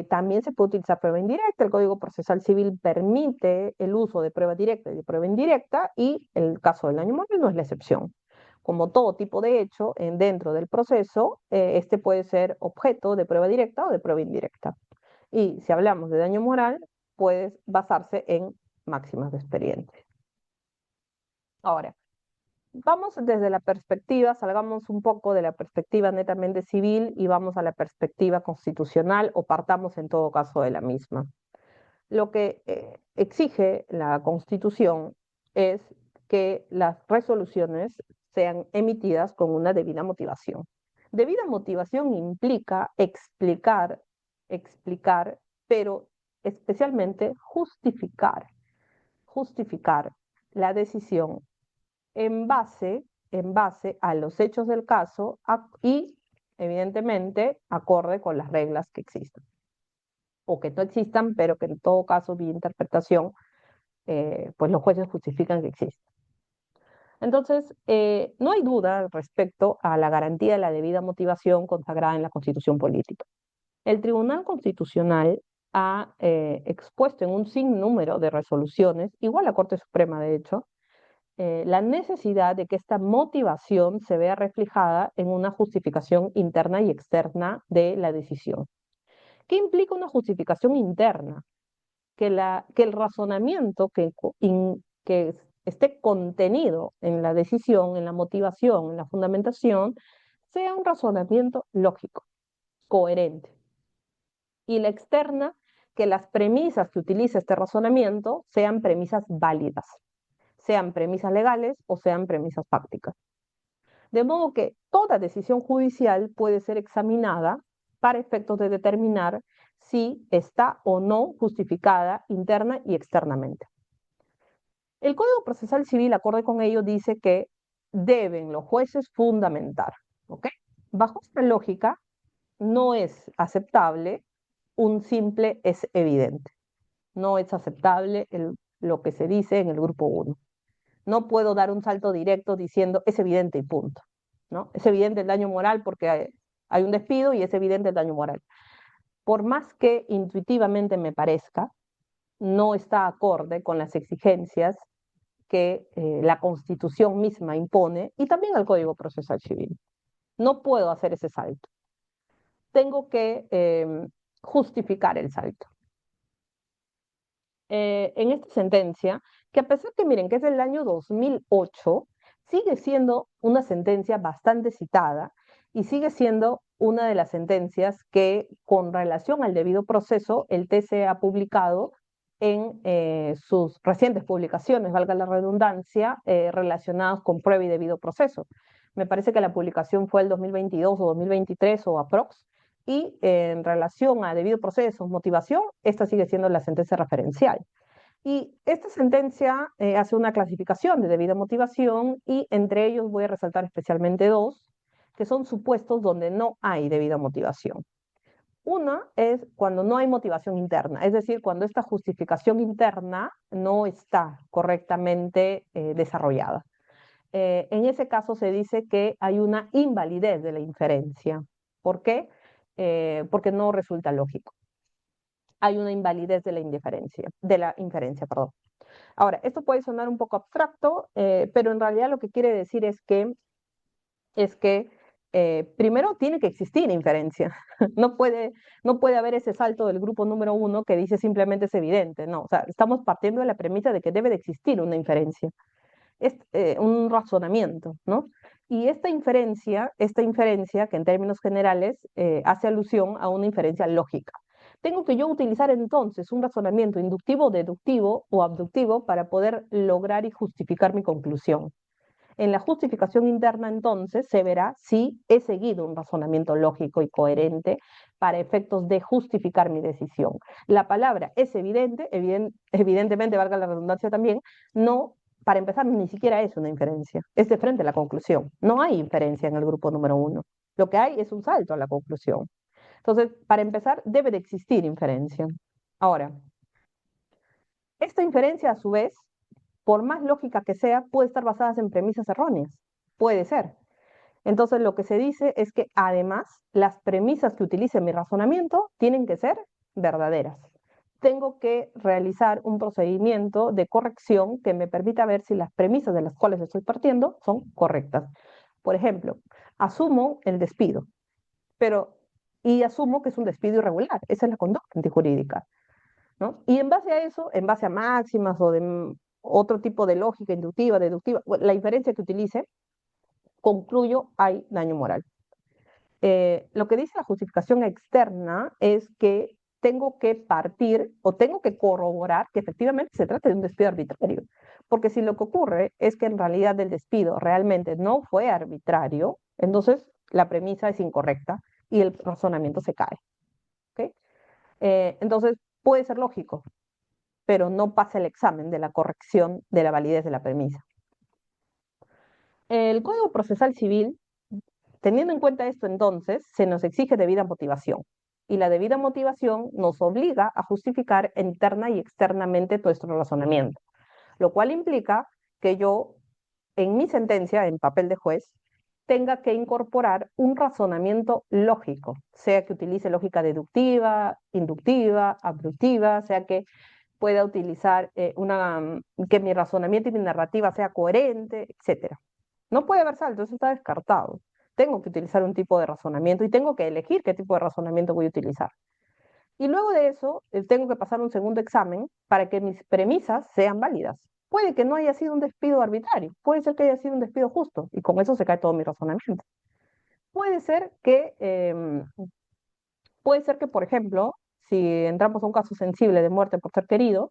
Speaker 2: también se puede utilizar prueba indirecta. El Código Procesal Civil permite el uso de prueba directa y de prueba indirecta, y el caso del daño moral no es la excepción. Como todo tipo de hecho dentro del proceso, este puede ser objeto de prueba directa o de prueba indirecta. Y si hablamos de daño moral, puede basarse en máximas de expediente. Ahora, vamos desde la perspectiva, salgamos un poco de la perspectiva netamente civil y vamos a la perspectiva constitucional, o partamos en todo caso de la misma. Lo que exige la Constitución es que las resoluciones sean emitidas con una debida motivación. Debida motivación implica explicar, pero especialmente justificar la decisión en base, en base a los hechos del caso y, evidentemente, acorde con las reglas que existan o que no existan, pero que en todo caso, vía interpretación, pues los jueces justifican que existen. Entonces, no hay duda respecto a la garantía de la debida motivación consagrada en la Constitución política. El Tribunal Constitucional ha expuesto en un sinnúmero de resoluciones, igual la Corte Suprema, de hecho, la necesidad de que esta motivación se vea reflejada en una justificación interna y externa de la decisión. ¿Qué implica una justificación interna? Que el razonamiento que esté contenido en la decisión, en la motivación, en la fundamentación, sea un razonamiento lógico, coherente. Y la externa, que las premisas que utiliza este razonamiento sean premisas válidas, sean premisas legales o sean premisas fácticas. De modo que toda decisión judicial puede ser examinada para efectos de determinar si está o no justificada interna y externamente. El Código Procesal Civil, acorde con ello, dice que deben los jueces fundamentar. ¿Ok? Bajo esta lógica, no es aceptable un simple es evidente. No es aceptable lo que se dice en el grupo 1. No puedo dar un salto directo diciendo es evidente y punto, ¿no? Es evidente el daño moral porque hay un despido y es evidente el daño moral. Por más que intuitivamente me parezca, no está acorde con las exigencias que la Constitución misma impone y también el Código Procesal Civil. No puedo hacer ese salto. Tengo que justificar el salto. En esta sentencia, que a pesar que miren que es del año 2008, sigue siendo una sentencia bastante citada y sigue siendo una de las sentencias que, con relación al debido proceso, el TC ha publicado en sus recientes publicaciones, valga la redundancia, relacionadas con prueba y debido proceso. Me parece que la publicación fue el 2022 o 2023 o aprox, y en relación a debido proceso, motivación, esta sigue siendo la sentencia referencial. Y esta sentencia hace una clasificación de debida motivación y entre ellos voy a resaltar especialmente dos, que son supuestos donde no hay debida motivación. Una es cuando no hay motivación interna, es decir, cuando esta justificación interna no está correctamente desarrollada. En ese caso se dice que hay una invalidez de la inferencia. ¿Por qué? Porque no resulta lógico. Hay una invalidez de la inferencia, perdón. Ahora, esto puede sonar un poco abstracto, pero en realidad lo que quiere decir es que primero tiene que existir inferencia. No puede, no puede haber ese salto del grupo número 1 que dice simplemente es evidente. No, o sea, estamos partiendo de la premisa de que debe de existir una inferencia, es un razonamiento, ¿no? Y esta inferencia que en términos generales hace alusión a una inferencia lógica. Tengo que yo utilizar entonces un razonamiento inductivo, deductivo o abductivo para poder lograr y justificar mi conclusión. En la justificación interna, entonces, se verá si he seguido un razonamiento lógico y coherente para efectos de justificar mi decisión. La palabra es evidente, evidentemente, valga la redundancia también, no, para empezar, ni siquiera es una inferencia, es de frente a la conclusión. No hay inferencia en el grupo número 1. Lo que hay es un salto a la conclusión. Entonces, para empezar, debe de existir inferencia. Ahora, esta inferencia, a su vez, por más lógica que sea, puede estar basada en premisas erróneas. Puede ser. Entonces, lo que se dice es que además las premisas que utilice mi razonamiento tienen que ser verdaderas. Tengo que realizar un procedimiento de corrección que me permita ver si las premisas de las cuales estoy partiendo son correctas. Por ejemplo, asumo el despido, pero y asumo que es un despido irregular. Esa es la conducta antijurídica, ¿no? Y en base a eso, en base a máximas o de otro tipo de lógica inductiva, deductiva, bueno, la inferencia que utilice, concluyo hay daño moral. Lo que dice la justificación externa es que tengo que partir o tengo que corroborar que efectivamente se trata de un despido arbitrario. Porque si lo que ocurre es que en realidad el despido realmente no fue arbitrario, entonces la premisa es incorrecta y el razonamiento se cae. ¿Okay? Entonces puede ser lógico, pero no pasa el examen de la corrección de la validez de la premisa. El Código Procesal Civil, teniendo en cuenta esto, entonces, se nos exige debida motivación. Y la debida motivación nos obliga a justificar interna y externamente nuestro razonamiento, lo cual implica que yo, en mi sentencia, en papel de juez, tenga que incorporar un razonamiento lógico, sea que utilice lógica deductiva, inductiva, abductiva, sea que pueda utilizar que mi razonamiento y mi narrativa sea coherente, etcétera. No puede haber salto, eso está descartado. Tengo que utilizar un tipo de razonamiento y tengo que elegir qué tipo de razonamiento voy a utilizar. Y luego de eso, tengo que pasar un segundo examen para que mis premisas sean válidas. Puede que no haya sido un despido arbitrario, puede ser que haya sido un despido justo, y con eso se cae todo mi razonamiento. Puede ser que, por ejemplo, si entramos a un caso sensible de muerte por ser querido,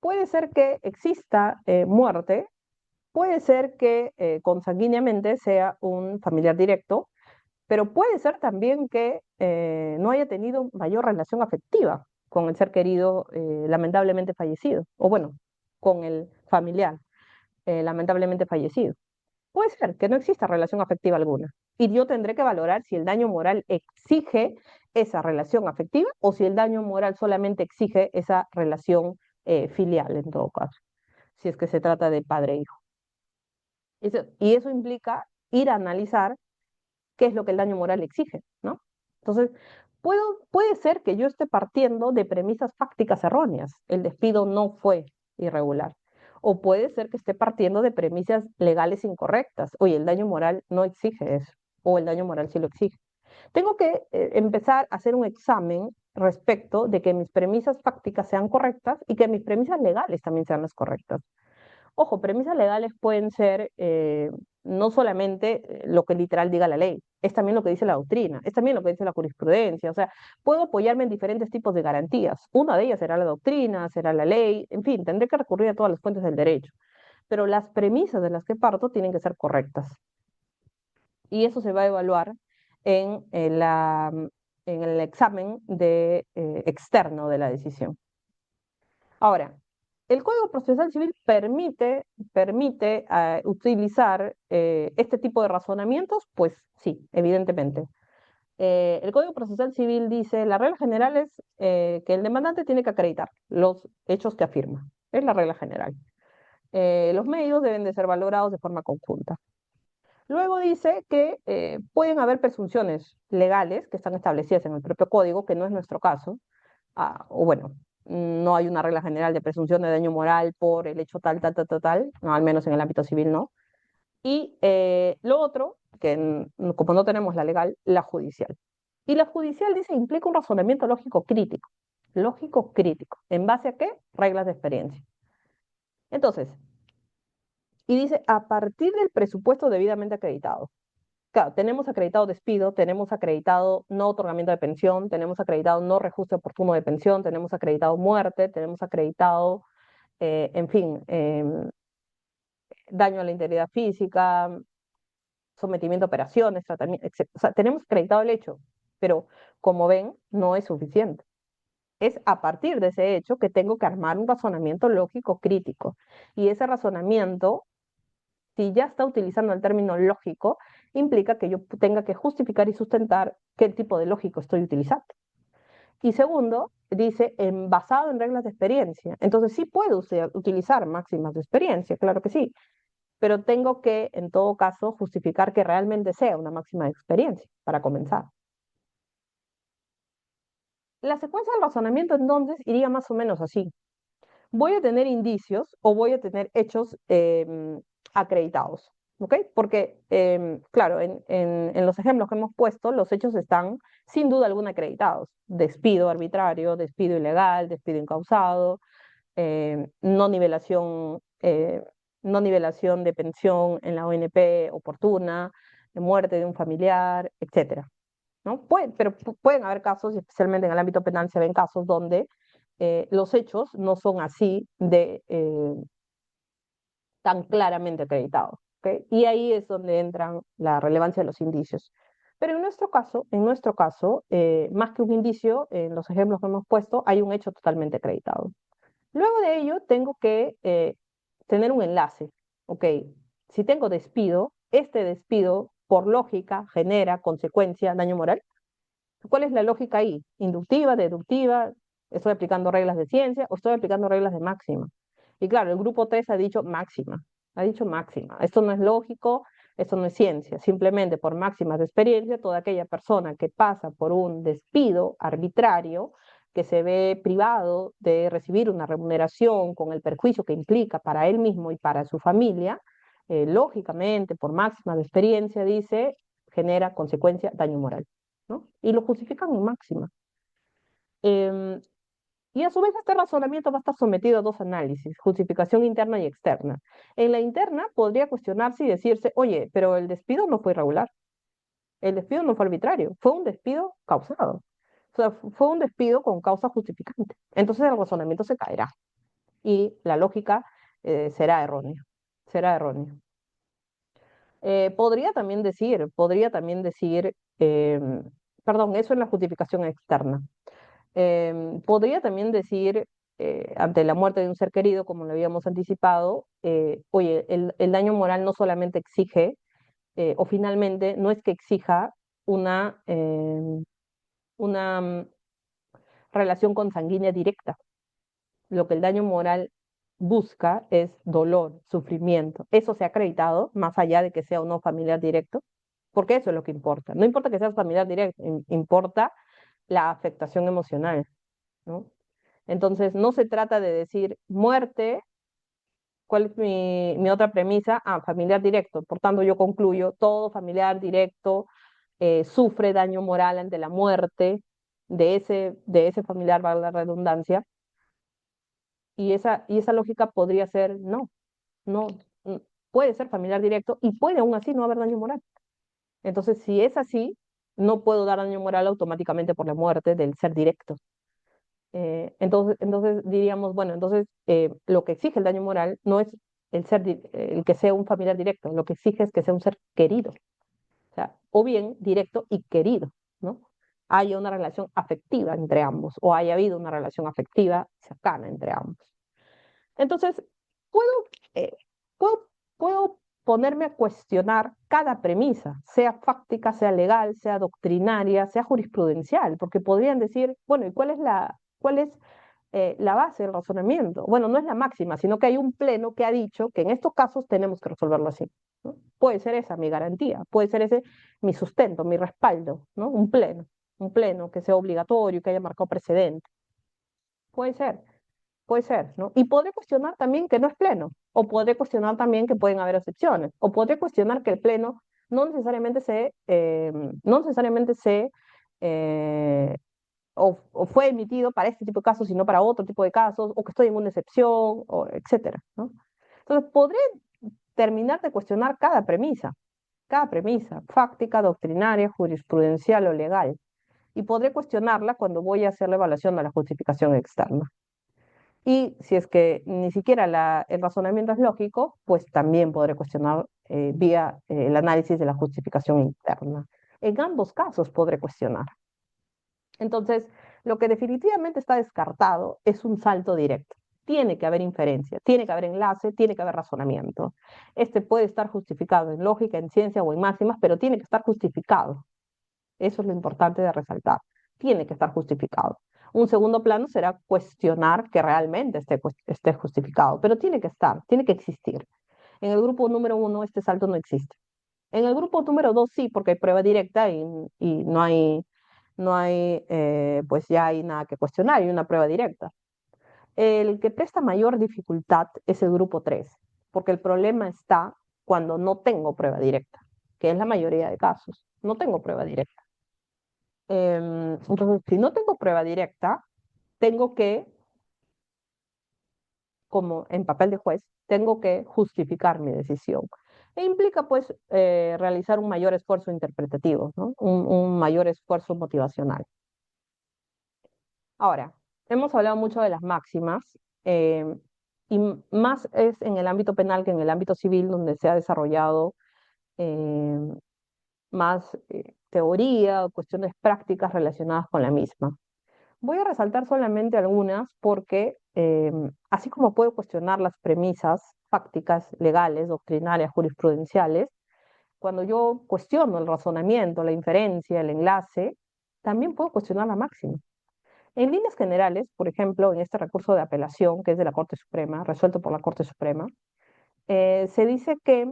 Speaker 2: puede ser que exista muerte. Puede ser que consanguíneamente sea un familiar directo, pero puede ser también que no haya tenido mayor relación afectiva con el ser querido lamentablemente fallecido, o bueno, con el familiar lamentablemente fallecido. Puede ser que no exista relación afectiva alguna. Y yo tendré que valorar si el daño moral exige esa relación afectiva o si el daño moral solamente exige esa relación filial, en todo caso, si es que se trata de padre e hijo. Y eso implica ir a analizar qué es lo que el daño moral exige, ¿no? Entonces, puede ser que yo esté partiendo de premisas fácticas erróneas. El despido no fue irregular. O puede ser que esté partiendo de premisas legales incorrectas. Oye, el daño moral no exige eso. O el daño moral sí lo exige. Tengo que empezar a hacer un examen respecto de que mis premisas fácticas sean correctas y que mis premisas legales también sean las correctas. Ojo, premisas legales pueden ser no solamente lo que literal diga la ley, es también lo que dice la doctrina, es también lo que dice la jurisprudencia, o sea, puedo apoyarme en diferentes tipos de garantías. Una de ellas será la doctrina, será la ley, en fin, tendré que recurrir a todas las fuentes del derecho, pero las premisas de las que parto tienen que ser correctas. Y eso se va a evaluar en, en el examen externo de la decisión. Ahora, el Código Procesal Civil permite utilizar este tipo de razonamientos, pues sí, evidentemente. El Código Procesal Civil dice, la regla general es que el demandante tiene que acreditar los hechos que afirma. Es la regla general. Los medios deben de ser valorados de forma conjunta. Luego dice que pueden haber presunciones legales que están establecidas en el propio código, que no es nuestro caso, o bueno, no hay una regla general de presunción de daño moral por el hecho tal, tal, tal, tal, tal, no, al menos en el ámbito civil no. Y lo otro, que como no tenemos la legal, la judicial. Y la judicial dice implica un razonamiento lógico crítico. Lógico crítico. ¿En base a qué? Reglas de experiencia. Entonces, y dice a partir del presupuesto debidamente acreditado. Claro, tenemos acreditado despido, tenemos acreditado no otorgamiento de pensión, tenemos acreditado no reajuste oportuno de pensión, tenemos acreditado muerte, tenemos acreditado, en fin, daño a la integridad física, sometimiento a operaciones, tratamiento, etc. O sea, tenemos acreditado el hecho, pero como ven, no es suficiente. Es a partir de ese hecho que tengo que armar un razonamiento lógico crítico. Y ese razonamiento, si ya está utilizando el término lógico, implica que yo tenga que justificar y sustentar qué tipo de lógico estoy utilizando. Y segundo, dice basado en reglas de experiencia. Entonces sí puedo utilizar máximas de experiencia, claro que sí, pero tengo que, en todo caso, justificar que realmente sea una máxima de experiencia, para comenzar. La secuencia del razonamiento entonces iría más o menos así. Voy a tener indicios o voy a tener hechos acreditados, ¿ok? Porque, claro, en los ejemplos que hemos puesto, los hechos están sin duda alguna acreditados. Despido arbitrario, despido ilegal, despido incausado, no nivelación, no nivelación de pensión en la ONP oportuna, de muerte de un familiar, etcétera. ¿No? Pero pueden haber casos, y especialmente en el ámbito penal se ven casos donde los hechos no son así de tan claramente acreditados. ¿Ok? Y ahí es donde entran la relevancia de los indicios. Pero en nuestro caso, más que un indicio, en los ejemplos que hemos puesto, hay un hecho totalmente acreditado. Luego de ello, tengo que tener un enlace. Ok, si tengo despido, este despido, por lógica, genera consecuencia, daño moral. ¿Cuál es la lógica ahí? ¿Inductiva, deductiva? ¿Estoy aplicando reglas de ciencia o estoy aplicando reglas de máxima? Y claro, el grupo 3 ha dicho máxima, ha dicho máxima. Esto no es lógico, esto no es ciencia. Simplemente por máximas de experiencia, toda aquella persona que pasa por un despido arbitrario, que se ve privado de recibir una remuneración con el perjuicio que implica para él mismo y para su familia, lógicamente, por máxima de experiencia, dice, genera consecuencia daño moral. ¿No? Y lo justifican en máxima. Eh, y a su vez este razonamiento va a estar sometido a dos análisis, justificación interna y externa. En la interna podría cuestionarse y decirse, oye, pero el despido no fue irregular, el despido no fue arbitrario, fue un despido causado. O sea, fue un despido con causa justificante. Entonces el razonamiento se caerá y la lógica será errónea. Será errónea. Podría también decir, perdón, eso es la justificación externa. Podría también decir, ante la muerte de un ser querido, como lo habíamos anticipado, oye, el daño moral no solamente exige, o finalmente no es que exija una, una relación consanguínea directa. Lo que el daño moral busca es dolor, sufrimiento. Eso se ha acreditado, más allá de que sea o no familiar directo, porque eso es lo que importa. No importa que seas familiar directo, importa la afectación emocional, ¿no? Entonces, no se trata de decir muerte, ¿cuál es mi otra premisa? Ah, familiar directo. Por tanto, yo concluyo, todo familiar directo sufre daño moral ante la muerte de ese familiar, valga la redundancia, y esa lógica podría ser, no, no, mm, puede ser familiar directo y puede aún así no haber daño moral. Entonces, si es así, no puedo dar daño moral automáticamente por la muerte del ser directo. Entonces diríamos, bueno, entonces lo que exige el daño moral no es el que sea un familiar directo, lo que exige es que sea un ser querido, o sea, o bien directo y querido, ¿no? Haya una relación afectiva entre ambos, o haya habido una relación afectiva cercana entre ambos. Entonces, puedo, eh, puedo, puedo ponerme a cuestionar cada premisa, sea fáctica, sea legal, sea doctrinaria, sea jurisprudencial, porque podrían decir, bueno, ¿y cuál es la base del razonamiento? Bueno, no es la máxima, sino que hay un pleno que ha dicho que en estos casos tenemos que resolverlo así, ¿no? Puede ser esa mi garantía, puede ser ese mi sustento, mi respaldo, ¿no? Un pleno que sea obligatorio, que haya marcado precedente. Puede ser. Puede ser, ¿no? Y podré cuestionar también que no es pleno, o podré cuestionar también que pueden haber excepciones, o podré cuestionar que el pleno no necesariamente eh, o fue emitido para este tipo de casos, sino para otro tipo de casos, o que estoy en una excepción, o etcétera, ¿no? Entonces, podré terminar de cuestionar cada premisa, fáctica, doctrinaria, jurisprudencial o legal, y podré cuestionarla cuando voy a hacer la evaluación de la justificación externa. Y si es que ni siquiera el razonamiento es lógico, pues también podré cuestionar vía el análisis de la justificación interna. En ambos casos podré cuestionar. Entonces, lo que definitivamente está descartado es un salto directo. Tiene que haber inferencia, tiene que haber enlace, tiene que haber razonamiento. Este puede estar justificado en lógica, en ciencia o en máximas, pero tiene que estar justificado. Eso es lo importante de resaltar. Tiene que estar justificado. Un segundo plano será cuestionar que realmente esté justificado, pero tiene que estar, tiene que existir. En el grupo número 1 este salto no existe. En el grupo número 2 sí, porque hay prueba directa y no hay, pues ya hay nada que cuestionar, hay una prueba directa. El que presta mayor dificultad es el grupo 3, porque el problema está cuando no tengo prueba directa, que es la mayoría de casos. No tengo prueba directa. Entonces, si no tengo prueba directa, tengo que, como en papel de juez, tengo que justificar mi decisión. E implica, pues, realizar un mayor esfuerzo interpretativo, ¿no? Un mayor esfuerzo motivacional. Ahora, hemos hablado mucho de las máximas, eh, y más es en el ámbito penal que en el ámbito civil, donde se ha desarrollado eh, más teoría o cuestiones prácticas relacionadas con la misma. Voy a resaltar solamente algunas porque, así como puedo cuestionar las premisas fácticas, legales, doctrinarias, jurisprudenciales, cuando yo cuestiono el razonamiento, la inferencia, el enlace, también puedo cuestionar la máxima. En líneas generales, por ejemplo, en este recurso de apelación, que es de la Corte Suprema, resuelto por la Corte Suprema, se dice que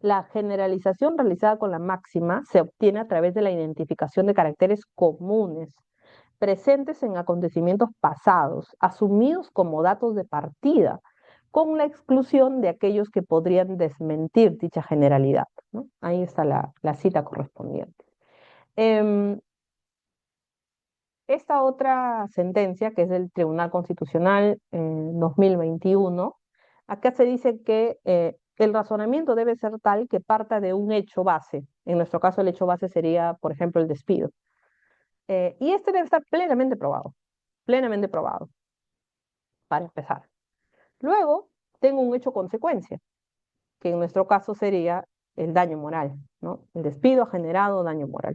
Speaker 2: la generalización realizada con la máxima se obtiene a través de la identificación de caracteres comunes presentes en acontecimientos pasados, asumidos como datos de partida, con la exclusión de aquellos que podrían desmentir dicha generalidad, ¿no? Ahí está la cita correspondiente. Em, Esta otra sentencia, que es del Tribunal Constitucional 2021, acá se dice que el razonamiento debe ser tal que parta de un hecho base. En nuestro caso, el hecho base sería, por ejemplo, el despido. Y este debe estar plenamente probado, para empezar. Luego, tengo un hecho consecuencia, que en nuestro caso sería el daño moral, ¿no? El despido ha generado daño moral.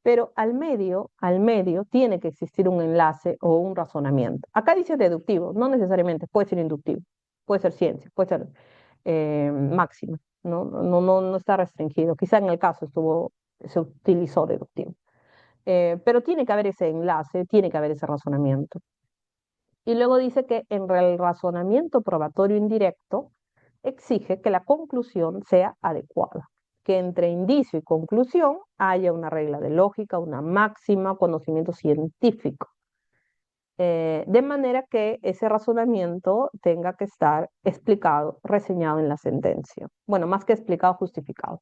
Speaker 2: Pero al medio tiene que existir un enlace o un razonamiento. Acá dice deductivo, no necesariamente, puede ser inductivo, puede ser ciencia, puede ser máxima, no está restringido. Quizá en el caso se utilizó deductivo. Pero tiene que haber ese enlace, tiene que haber ese razonamiento. Y luego dice que en el razonamiento probatorio indirecto exige que la conclusión sea adecuada, que entre indicio y conclusión haya una regla de lógica, una máxima, conocimiento científico, de manera que ese razonamiento tenga que estar explicado, reseñado en la sentencia. Bueno, más que explicado, justificado.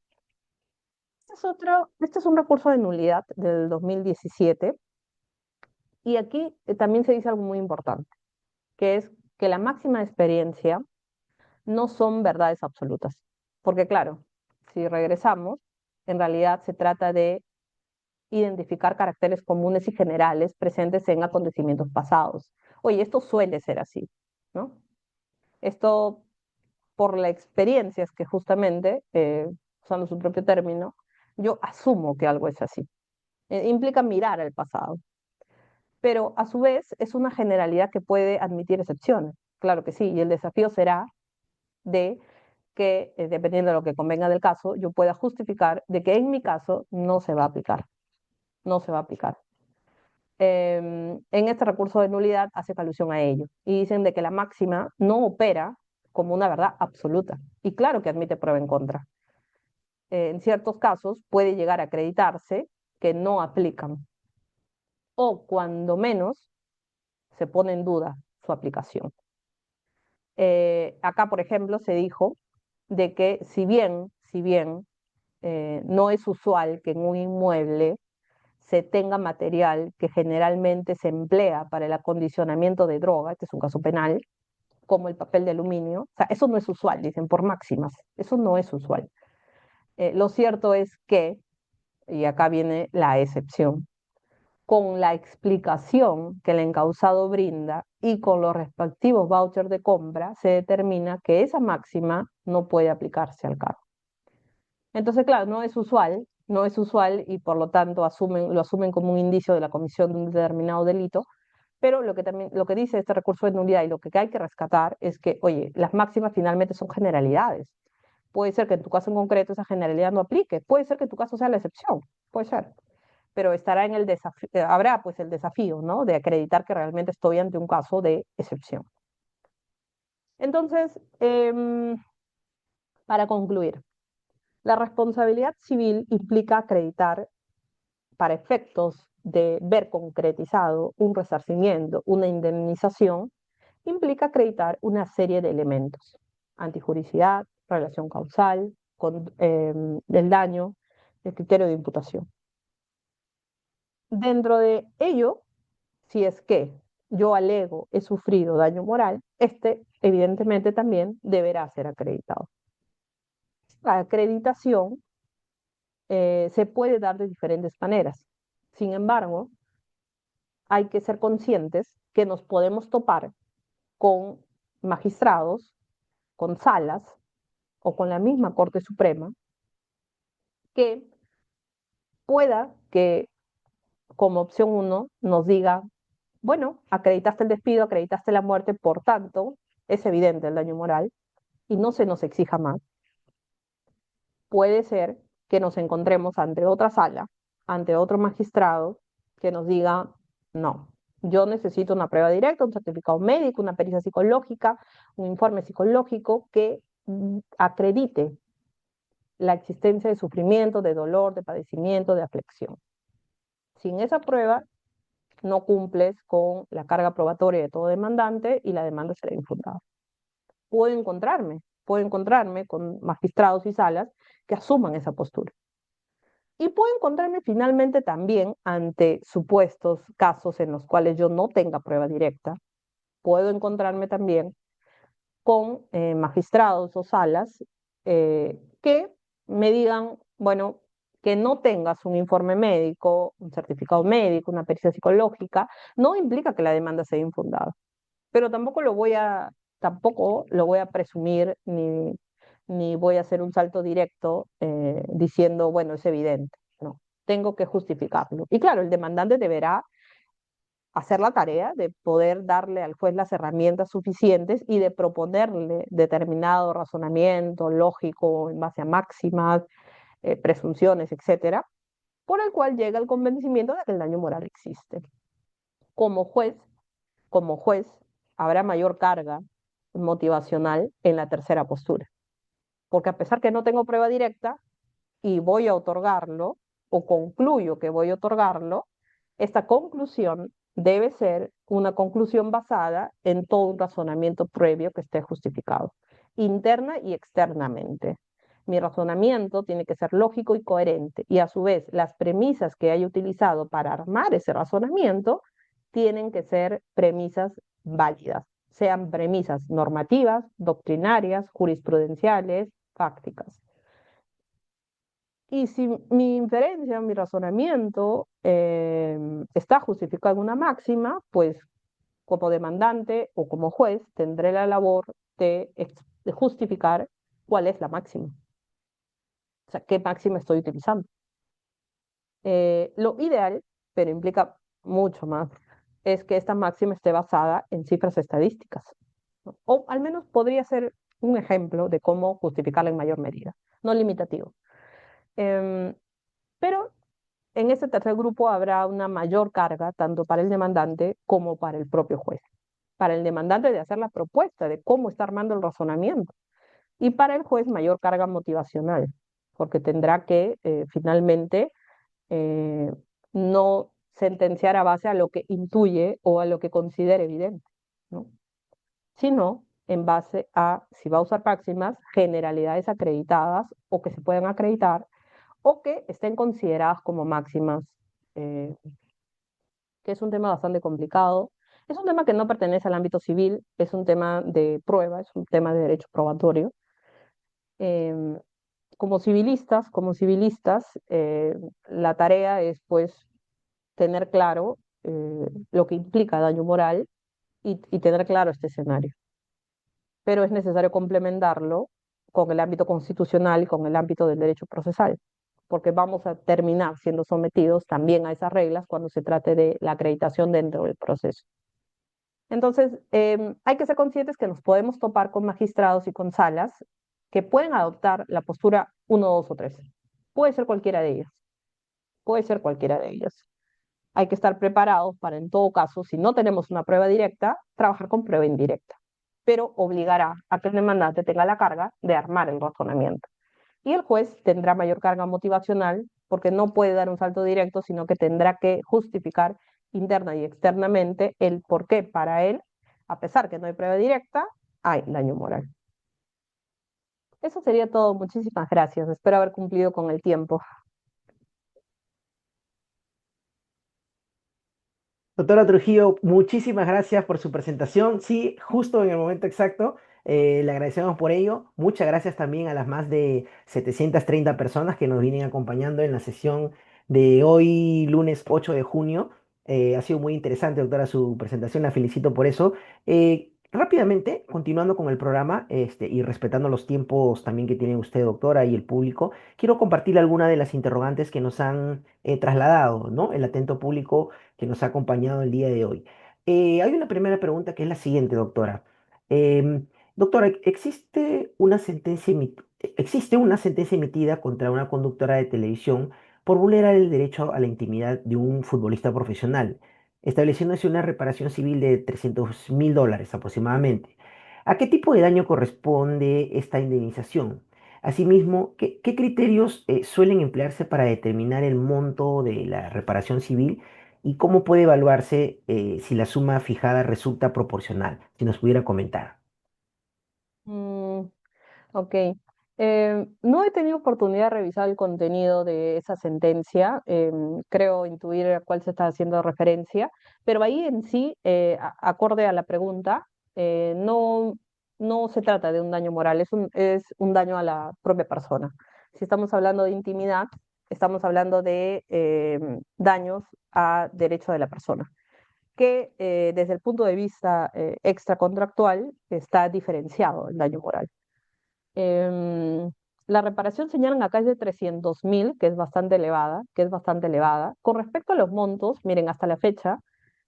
Speaker 2: Este es un recurso de nulidad del 2017 y aquí también se dice algo muy importante, que es que la máxima experiencia no son verdades absolutas. Porque claro, si regresamos, en realidad se trata de identificar caracteres comunes y generales presentes en acontecimientos pasados. Oye, esto suele ser así, ¿no? Esto, por la experiencia, es que justamente, usando su propio término, yo asumo que algo es así. Implica mirar al pasado, pero a su vez es una generalidad que puede admitir excepciones. Claro que sí, y el desafío será de que, dependiendo de lo que convenga del caso, yo pueda justificar de que en mi caso no se va a aplicar, no se va a aplicar. En este recurso de nulidad hace alusión a ello y dicen de que la máxima no opera como una verdad absoluta y claro que admite prueba en contra. En ciertos casos puede llegar a acreditarse que no aplican o cuando menos se pone en duda su aplicación. Acá, por ejemplo, se dijo de que si bien no es usual que en un inmueble se tenga material que generalmente se emplea para el acondicionamiento de droga, este es un caso penal, como el papel de aluminio. O sea, eso no es usual, dicen, por máximas, eso no es usual. Lo cierto es que, y acá viene la excepción, con la explicación que el encausado brinda y con los respectivos vouchers de compra, se determina que esa máxima no puede aplicarse al cargo. Entonces, claro, no es usual y por lo tanto lo asumen como un indicio de la comisión de un determinado delito, pero lo que dice este recurso de nulidad y lo que hay que rescatar es que, oye, las máximas finalmente son generalidades. Puede ser que en tu caso en concreto esa generalidad no aplique, puede ser que en tu caso sea la excepción, puede ser, pero estará en el desafío, habrá pues el desafío, ¿no? De acreditar que realmente estoy ante un caso de excepción. Entonces, Para concluir, la responsabilidad civil implica acreditar para efectos de ver concretizado un resarcimiento, una indemnización, implica acreditar una serie de elementos: antijuricidad, relación causal, del daño, el criterio de imputación. Dentro de ello, si es que yo alego he sufrido daño moral, este evidentemente también deberá ser acreditado. La acreditación se puede dar de diferentes maneras. Sin embargo, hay que ser conscientes que nos podemos topar con magistrados, con salas o con la misma Corte Suprema que pueda que como opción uno nos diga, bueno, acreditaste el despido, acreditaste la muerte, por tanto, es evidente el daño moral y no se nos exija más. Puede ser que nos encontremos ante otra sala, ante otro magistrado, que nos diga, no, yo necesito una prueba directa, un certificado médico, una pericia psicológica, un informe psicológico que acredite la existencia de sufrimiento, de dolor, de padecimiento, de aflicción. Sin esa prueba, no cumples con la carga probatoria de todo demandante y la demanda será infundada. Puedo encontrarme con magistrados y salas que asuman esa postura. Y puedo encontrarme finalmente también ante supuestos casos en los cuales yo no tenga prueba directa. Puedo encontrarme también con magistrados o salas que me digan, bueno, que no tengas un informe médico, un certificado médico, una pericia psicológica, no implica que la demanda sea infundada. Pero tampoco lo voy a presumir ni voy a hacer un salto directo diciendo, bueno, es evidente. No, tengo que justificarlo. Y claro, el demandante deberá hacer la tarea de poder darle al juez las herramientas suficientes y de proponerle determinado razonamiento lógico en base a máximas, presunciones, etcétera, por el cual llega el convencimiento de que el daño moral existe. Como juez, como juez, habrá mayor carga motivacional en la tercera postura, porque a pesar que no tengo prueba directa y voy a otorgarlo, o concluyo que voy a otorgarlo, esta conclusión debe ser una conclusión basada en todo un razonamiento previo que esté justificado, interna y externamente. Mi razonamiento tiene que ser lógico y coherente, y a su vez las premisas que haya utilizado para armar ese razonamiento tienen que ser premisas válidas, sean premisas normativas, doctrinarias, jurisprudenciales, fácticas. Y si mi inferencia, mi razonamiento está justificado en una máxima, pues como demandante o como juez tendré la labor de justificar cuál es la máxima, o sea, qué máxima estoy utilizando. Lo ideal, pero implica mucho más, es que esta máxima esté basada en cifras estadísticas, ¿no? O al menos podría ser un ejemplo de cómo justificarla en mayor medida, no limitativo. Em, pero en este tercer grupo habrá una mayor carga tanto para el demandante como para el propio juez. Para el demandante de hacer la propuesta de cómo está armando el razonamiento y para el juez mayor carga motivacional, porque tendrá que finalmente eh, no sentenciar a base a lo que intuye o a lo que considere evidente, ¿no? Sino en base a, si va a usar máximas, generalidades acreditadas o que se puedan acreditar o que estén consideradas como máximas, eh, que es un tema bastante complicado. Es un tema que no pertenece al ámbito civil, es un tema de prueba, es un tema de derecho probatorio. Em, como civilistas, la tarea es pues tener claro lo que implica daño moral y tener claro este escenario. Pero es necesario complementarlo con el ámbito constitucional y con el ámbito del derecho procesal, porque vamos a terminar siendo sometidos también a esas reglas cuando se trate de la acreditación dentro del proceso. Entonces, hay que ser conscientes que nos podemos topar con magistrados y con salas que pueden adoptar la postura uno, 2 o 3. Puede ser cualquiera de ellas. Puede ser cualquiera de ellas. Hay que estar preparados para, en todo caso, si no tenemos una prueba directa, trabajar con prueba indirecta. pero obligará a que el demandante tenga la carga de armar el razonamiento. Y el juez tendrá mayor carga motivacional porque no puede dar un salto directo, sino que tendrá que justificar interna y externamente el por qué para él, a pesar que no hay prueba directa, hay daño moral. Eso sería todo. Muchísimas gracias. Espero haber cumplido con el tiempo.
Speaker 1: Doctora Trujillo, muchísimas gracias por su presentación. Sí, justo en el momento exacto. Le agradecemos por ello. Muchas gracias también a las más de 730 personas que nos vienen acompañando en la sesión de hoy, lunes 8 de junio. Ha sido muy interesante, doctora, su presentación. La felicito por eso. Rápidamente, continuando con el programa, y respetando los tiempos también que tiene usted, doctora, y el público, quiero compartir algunas de las interrogantes que nos han trasladado, ¿no? El atento público que nos ha acompañado el día de hoy. Hay una primera pregunta que es la siguiente, doctora. Doctora, ¿existe una sentencia emitida contra una conductora de televisión por vulnerar el derecho a la intimidad de un futbolista profesional, estableciéndose una reparación civil de $300.000 aproximadamente? ¿A qué tipo de daño corresponde esta indemnización? Asimismo, ¿qué criterios suelen emplearse para determinar el monto de la reparación civil y cómo puede evaluarse si la suma fijada resulta proporcional? Si nos pudiera comentar.
Speaker 2: Mm, ok. No he tenido oportunidad de revisar el contenido de esa sentencia. Creo intuir a cuál se está haciendo referencia, pero ahí en sí, acorde a la pregunta, no, no se trata de un daño moral, es un daño a la propia persona. Si estamos hablando de intimidad, estamos hablando de daños a derecho de la persona, que desde el punto de vista extracontractual está diferenciado el daño moral. Em, la reparación señalan acá es de 300.000, que es bastante elevada, que es bastante elevada. Con respecto a los montos, miren, hasta la fecha,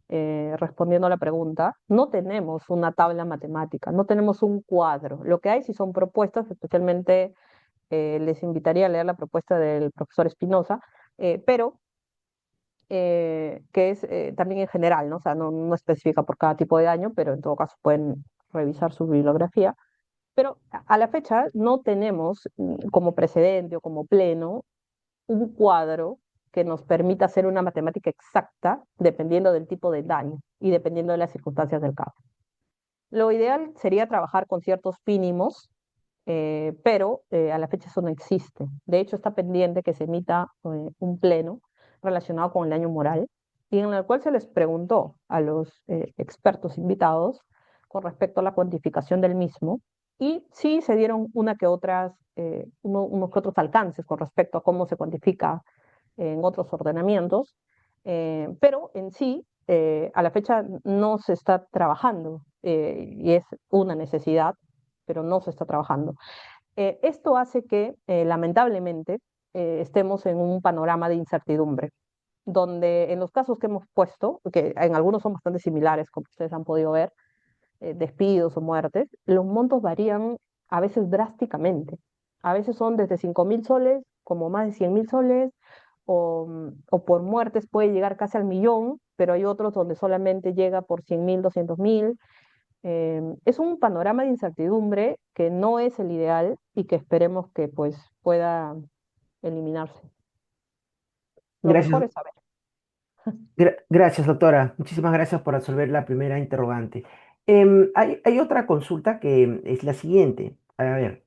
Speaker 2: respondiendo a la pregunta, no tenemos una tabla matemática, no tenemos un cuadro. Lo que hay sí son propuestas, especialmente les invitaría a leer la propuesta del profesor Espinosa, pero que es también en general, ¿no? O sea, no especifica por cada tipo de daño, pero en todo caso pueden revisar su bibliografía. Pero a la fecha no tenemos como precedente o como pleno un cuadro que nos permita hacer una matemática exacta dependiendo del tipo de daño y dependiendo de las circunstancias del caso. Lo ideal sería trabajar con ciertos mínimos, pero a la fecha eso no existe. De hecho, está pendiente que se emita un pleno relacionado con el daño moral y en el cual se les preguntó a los expertos invitados con respecto a la cuantificación del mismo y sí se dieron unos que otros alcances con respecto a cómo se cuantifica en otros ordenamientos, pero en sí, a la fecha no se está trabajando y es una necesidad, pero no se está trabajando. Esto hace que, lamentablemente, estemos en un panorama de incertidumbre, donde en los casos que hemos puesto, que en algunos son bastante similares, como ustedes han podido ver, despidos o muertes, los montos varían a veces drásticamente. A veces son desde 5.000 soles, como más de 100.000 soles, o por muertes puede llegar casi al millón, pero hay otros donde solamente llega por 100.000, 200.000. Es un panorama de incertidumbre que no es el ideal y que esperemos que pues pueda eliminarse. Lo mejor
Speaker 1: Gracias,
Speaker 2: es saber.
Speaker 1: gracias, doctora. Muchísimas gracias por resolver la primera interrogante. Hay otra consulta que es la siguiente. A ver,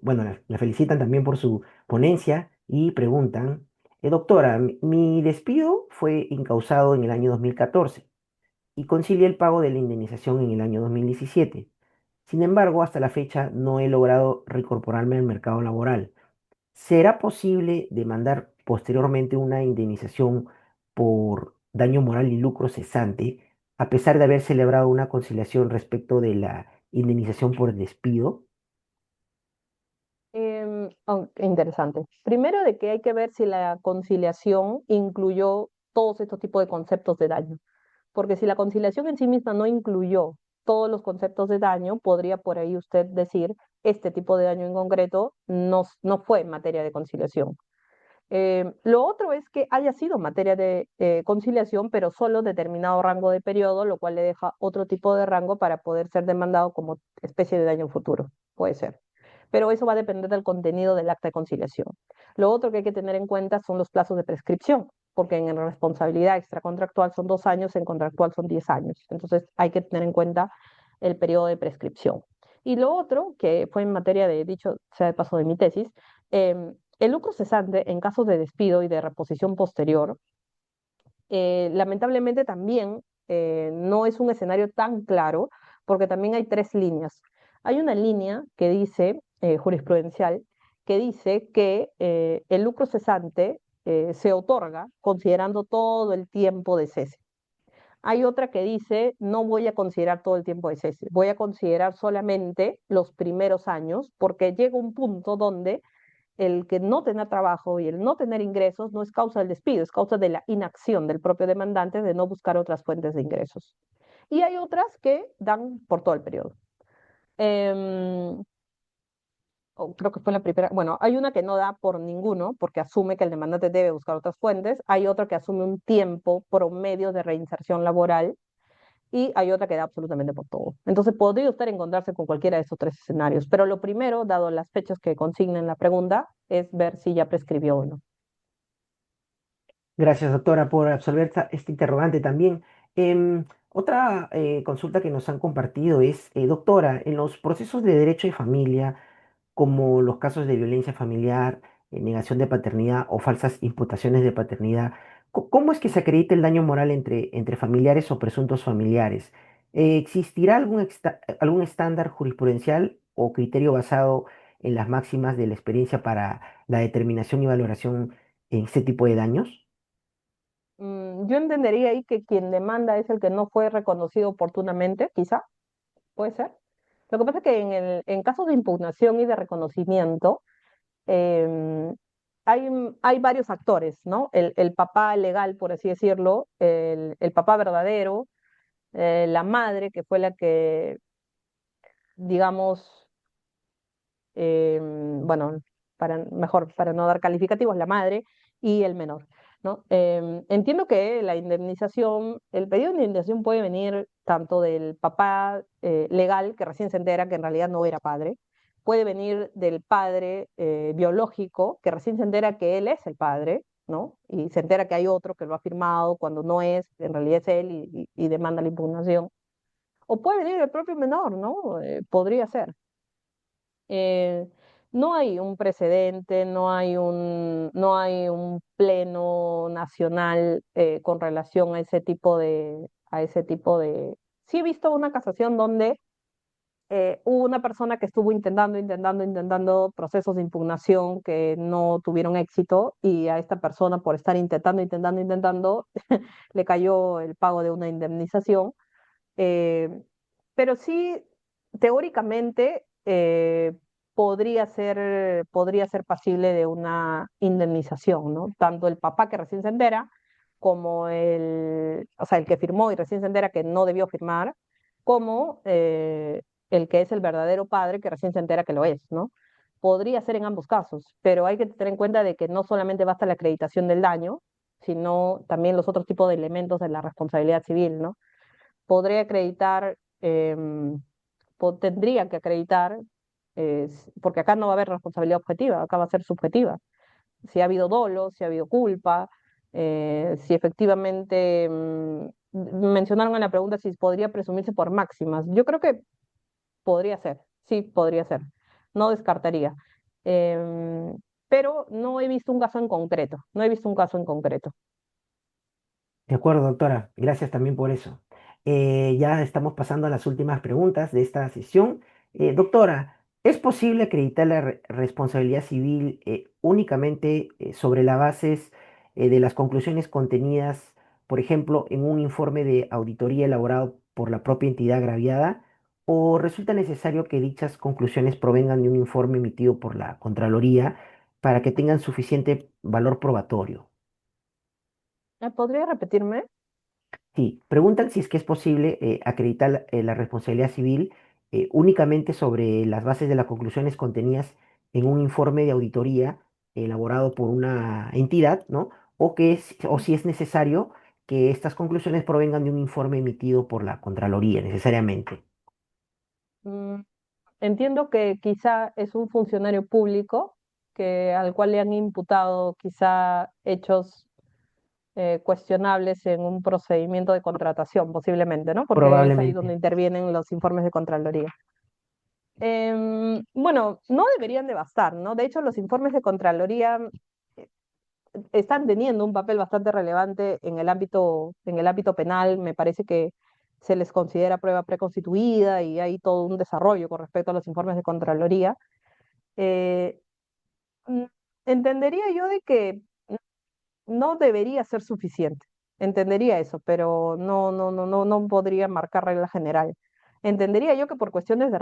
Speaker 1: bueno, la felicitan también por su ponencia y preguntan, doctora, mi despido fue incausado en el año 2014 y concilié el pago de la indemnización en el año 2017. Sin embargo, hasta la fecha no he logrado reincorporarme al mercado laboral. ¿Será posible demandar posteriormente una indemnización por daño moral y lucro cesante, a pesar de haber celebrado una conciliación respecto de la indemnización por despido?
Speaker 2: Interesante. Primero de que hay que ver si la conciliación incluyó todos estos tipos de conceptos de daño. Porque si la conciliación en sí misma no incluyó todos los conceptos de daño, podría por ahí usted decir, este tipo de daño en concreto no fue en materia de conciliación. Lo otro es que haya sido materia de conciliación, pero solo determinado rango de periodo, lo cual le deja otro tipo de rango para poder ser demandado como especie de daño futuro. Puede ser. Pero eso va a depender del contenido del acta de conciliación. Lo otro que hay que tener en cuenta son los plazos de prescripción, porque en responsabilidad extracontractual son 2 años, en contractual son 10 años. Entonces hay que tener en cuenta el periodo de prescripción. Y lo otro, que fue en materia de, dicho sea de paso de mi tesis, el lucro cesante en casos de despido y de reposición posterior, lamentablemente también no es un escenario tan claro, porque también hay tres líneas. Hay una línea que dice, jurisprudencial, que dice que el lucro cesante se otorga considerando todo el tiempo de cese. Hay otra que dice, no voy a considerar todo el tiempo de cese, voy a considerar solamente los primeros años, porque llega un punto donde el que no tener trabajo y el no tener ingresos no es causa del despido, es causa de la inacción del propio demandante de no buscar otras fuentes de ingresos. Y hay otras que dan por todo el periodo. Em, Creo que fue la primera, bueno, hay una que no da por ninguno porque asume que el demandante debe buscar otras fuentes, hay otra que asume un tiempo promedio de reinserción laboral y hay otra que da absolutamente por todo. Entonces podría usted encontrarse con cualquiera de esos tres escenarios, pero lo primero, dado las fechas que consigna en la pregunta, es ver si ya prescribió o no.
Speaker 1: Gracias, doctora, por absolver este interrogante también. Otra consulta que nos han compartido es, doctora, en los procesos de derecho de familia, como los casos de violencia familiar, negación de paternidad o falsas imputaciones de paternidad, ¿cómo es que se acredita el daño moral entre familiares o presuntos familiares? ¿Existirá algún estándar jurisprudencial o criterio basado en las máximas de la experiencia para la determinación y valoración en este tipo de daños?
Speaker 2: Yo entendería ahí que quien demanda es el que no fue reconocido oportunamente, quizá, puede ser. Lo que pasa es que en casos de impugnación y de reconocimiento, em, hay varios actores, ¿no? El papá legal, por así decirlo, el papá verdadero, la madre, que fue la que, digamos, bueno, mejor, para no dar calificativos, la madre y el menor, ¿no? Entiendo que la indemnización, el pedido de indemnización puede venir tanto del papá legal, que recién se entera que en realidad no era padre, puede venir del padre biológico, que recién se entera que él es el padre, ¿no? Y se entera que hay otro que lo ha firmado cuando no es, en realidad es él y demanda la impugnación. O puede venir el propio menor, ¿no? Podría ser. Eh, no hay un precedente, no hay un pleno nacional con relación a ese tipo de. Sí he visto una casación donde hubo una persona que estuvo intentando procesos de impugnación que no tuvieron éxito y a esta persona por estar intentando, le cayó el pago de una indemnización. eh, pero sí, teóricamente, podría ser pasible de una indemnización, ¿no? Tanto el papá que recién se entera, como o sea, el que firmó y recién se entera que no debió firmar, como el que es el verdadero padre que recién se entera que lo es, ¿no? Podría ser en ambos casos, pero hay que tener en cuenta de que no solamente basta la acreditación del daño, sino también los otros tipos de elementos de la responsabilidad civil, ¿no? Podría acreditar, tendría que acreditar, porque acá no va a haber responsabilidad objetiva, acá va a ser subjetiva. Si ha habido dolo, si ha habido culpa, si efectivamente mencionaron en la pregunta si podría presumirse por máximas. Yo creo que podría ser, sí, podría ser. No descartaría. Em, pero no he visto un caso en concreto, no he visto un caso en concreto.
Speaker 1: De acuerdo, doctora. Gracias también por eso. Ya estamos pasando a las últimas preguntas de esta sesión. Doctora, ¿es posible acreditar la responsabilidad civil únicamente sobre las bases de las conclusiones contenidas, por ejemplo, en un informe de auditoría elaborado por la propia entidad agraviada? ¿O resulta necesario que dichas conclusiones provengan de un informe emitido por la Contraloría para que tengan suficiente valor probatorio?
Speaker 2: ¿Podría repetirme?
Speaker 1: Sí, preguntan si es que es posible acreditar la responsabilidad civil únicamente sobre las bases de las conclusiones contenidas en un informe de auditoría elaborado por una entidad, ¿no? O si es necesario que estas conclusiones provengan de un informe emitido por la Contraloría, necesariamente.
Speaker 2: Mm, entiendo que quizá es un funcionario público al cual le han imputado quizá hechos cuestionables en un procedimiento de contratación, posiblemente, ¿no? Porque es ahí donde
Speaker 1: Probablemente.
Speaker 2: intervienen los informes de Contraloría. Bueno, no deberían de bastar, ¿no? De hecho, los informes de Contraloría eh, están teniendo un papel bastante relevante en el ámbito penal. Me parece que se les considera prueba preconstituida y hay todo un desarrollo con respecto a los informes de Contraloría. Eh, mm, Entendería yo de que no debería ser suficiente. Entendería eso, pero no podría marcar regla general. Entendería yo que por cuestiones de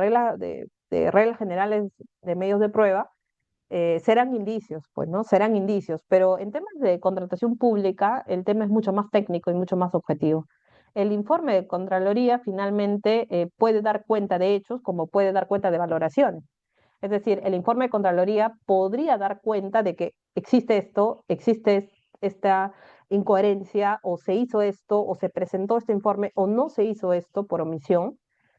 Speaker 2: reglas generales de medios de prueba, serán indicios, pues, ¿no? Serán indicios, pero en temas de contratación pública, el tema es mucho más técnico y mucho más objetivo. El informe de Contraloría finalmente puede dar cuenta de hechos como puede dar cuenta de valoraciones. Es decir, el informe de Contraloría podría dar cuenta de que existe esto, existe esta incoherencia, o se hizo esto, o se presentó este informe, o no se hizo esto por omisión.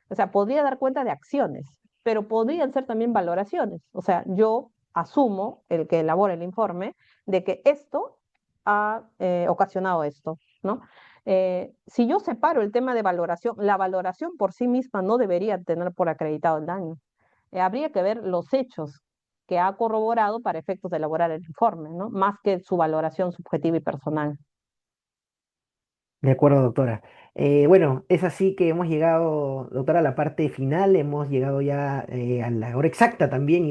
Speaker 2: O sea, podría dar cuenta de acciones, pero podrían ser también valoraciones. O sea, yo asumo, el que elabora el informe, de que esto ha ocasionado esto, ¿no? Si yo separo el tema de valoración, la valoración por sí misma no debería tener por acreditado el daño. Habría que ver los hechos que ha corroborado para efectos de elaborar el informe, ¿no? Más que su valoración subjetiva y personal.
Speaker 1: De acuerdo, doctora. Bueno, es así que hemos llegado, doctora, a la parte final. Hemos llegado ya a la hora exacta también,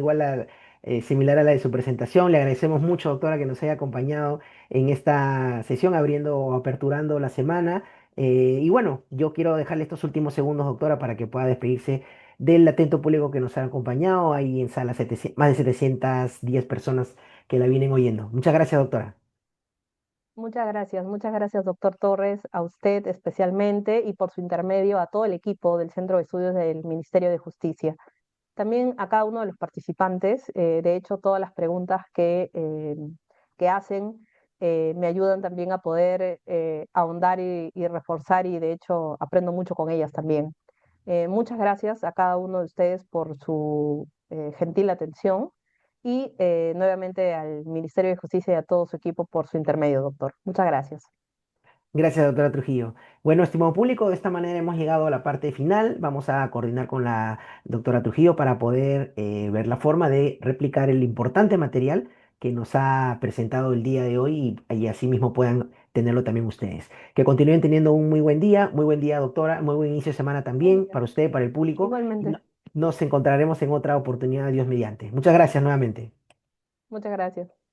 Speaker 1: similar a la de su presentación. Le agradecemos mucho, doctora, que nos haya acompañado en esta sesión, abriendo o aperturando la semana. Y bueno, yo quiero dejarle estos últimos segundos, doctora, para que pueda despedirse del atento público que nos ha acompañado. Ahí en sala 700 más de 710 personas que la vienen oyendo. Muchas gracias, doctora.
Speaker 2: Muchas gracias, doctor Torres, a usted especialmente y por su intermedio a todo el equipo del Centro de Estudios del Ministerio de Justicia. También a cada uno de los participantes. De hecho, todas las preguntas que hacen me ayudan también a poder ahondar y reforzar, y de hecho aprendo mucho con ellas también. Muchas gracias a cada uno de ustedes por su gentil atención, y nuevamente al Ministerio de Justicia y a todo su equipo por su intermedio, doctor. Muchas gracias.
Speaker 1: Gracias, doctora Trujillo. Bueno, estimado público, de esta manera hemos llegado a la parte final. Vamos a coordinar con la doctora Trujillo para poder ver la forma de replicar el importante material que nos ha presentado el día de hoy y así mismo puedan tenerlo también ustedes. Que continúen teniendo un muy buen día, doctora, muy buen inicio de semana
Speaker 2: Buen
Speaker 1: también
Speaker 2: día.
Speaker 1: para usted, para el público. Y
Speaker 2: Igualmente.
Speaker 1: nos encontraremos en otra oportunidad, Dios mediante. Muchas gracias nuevamente.
Speaker 2: Muchas gracias.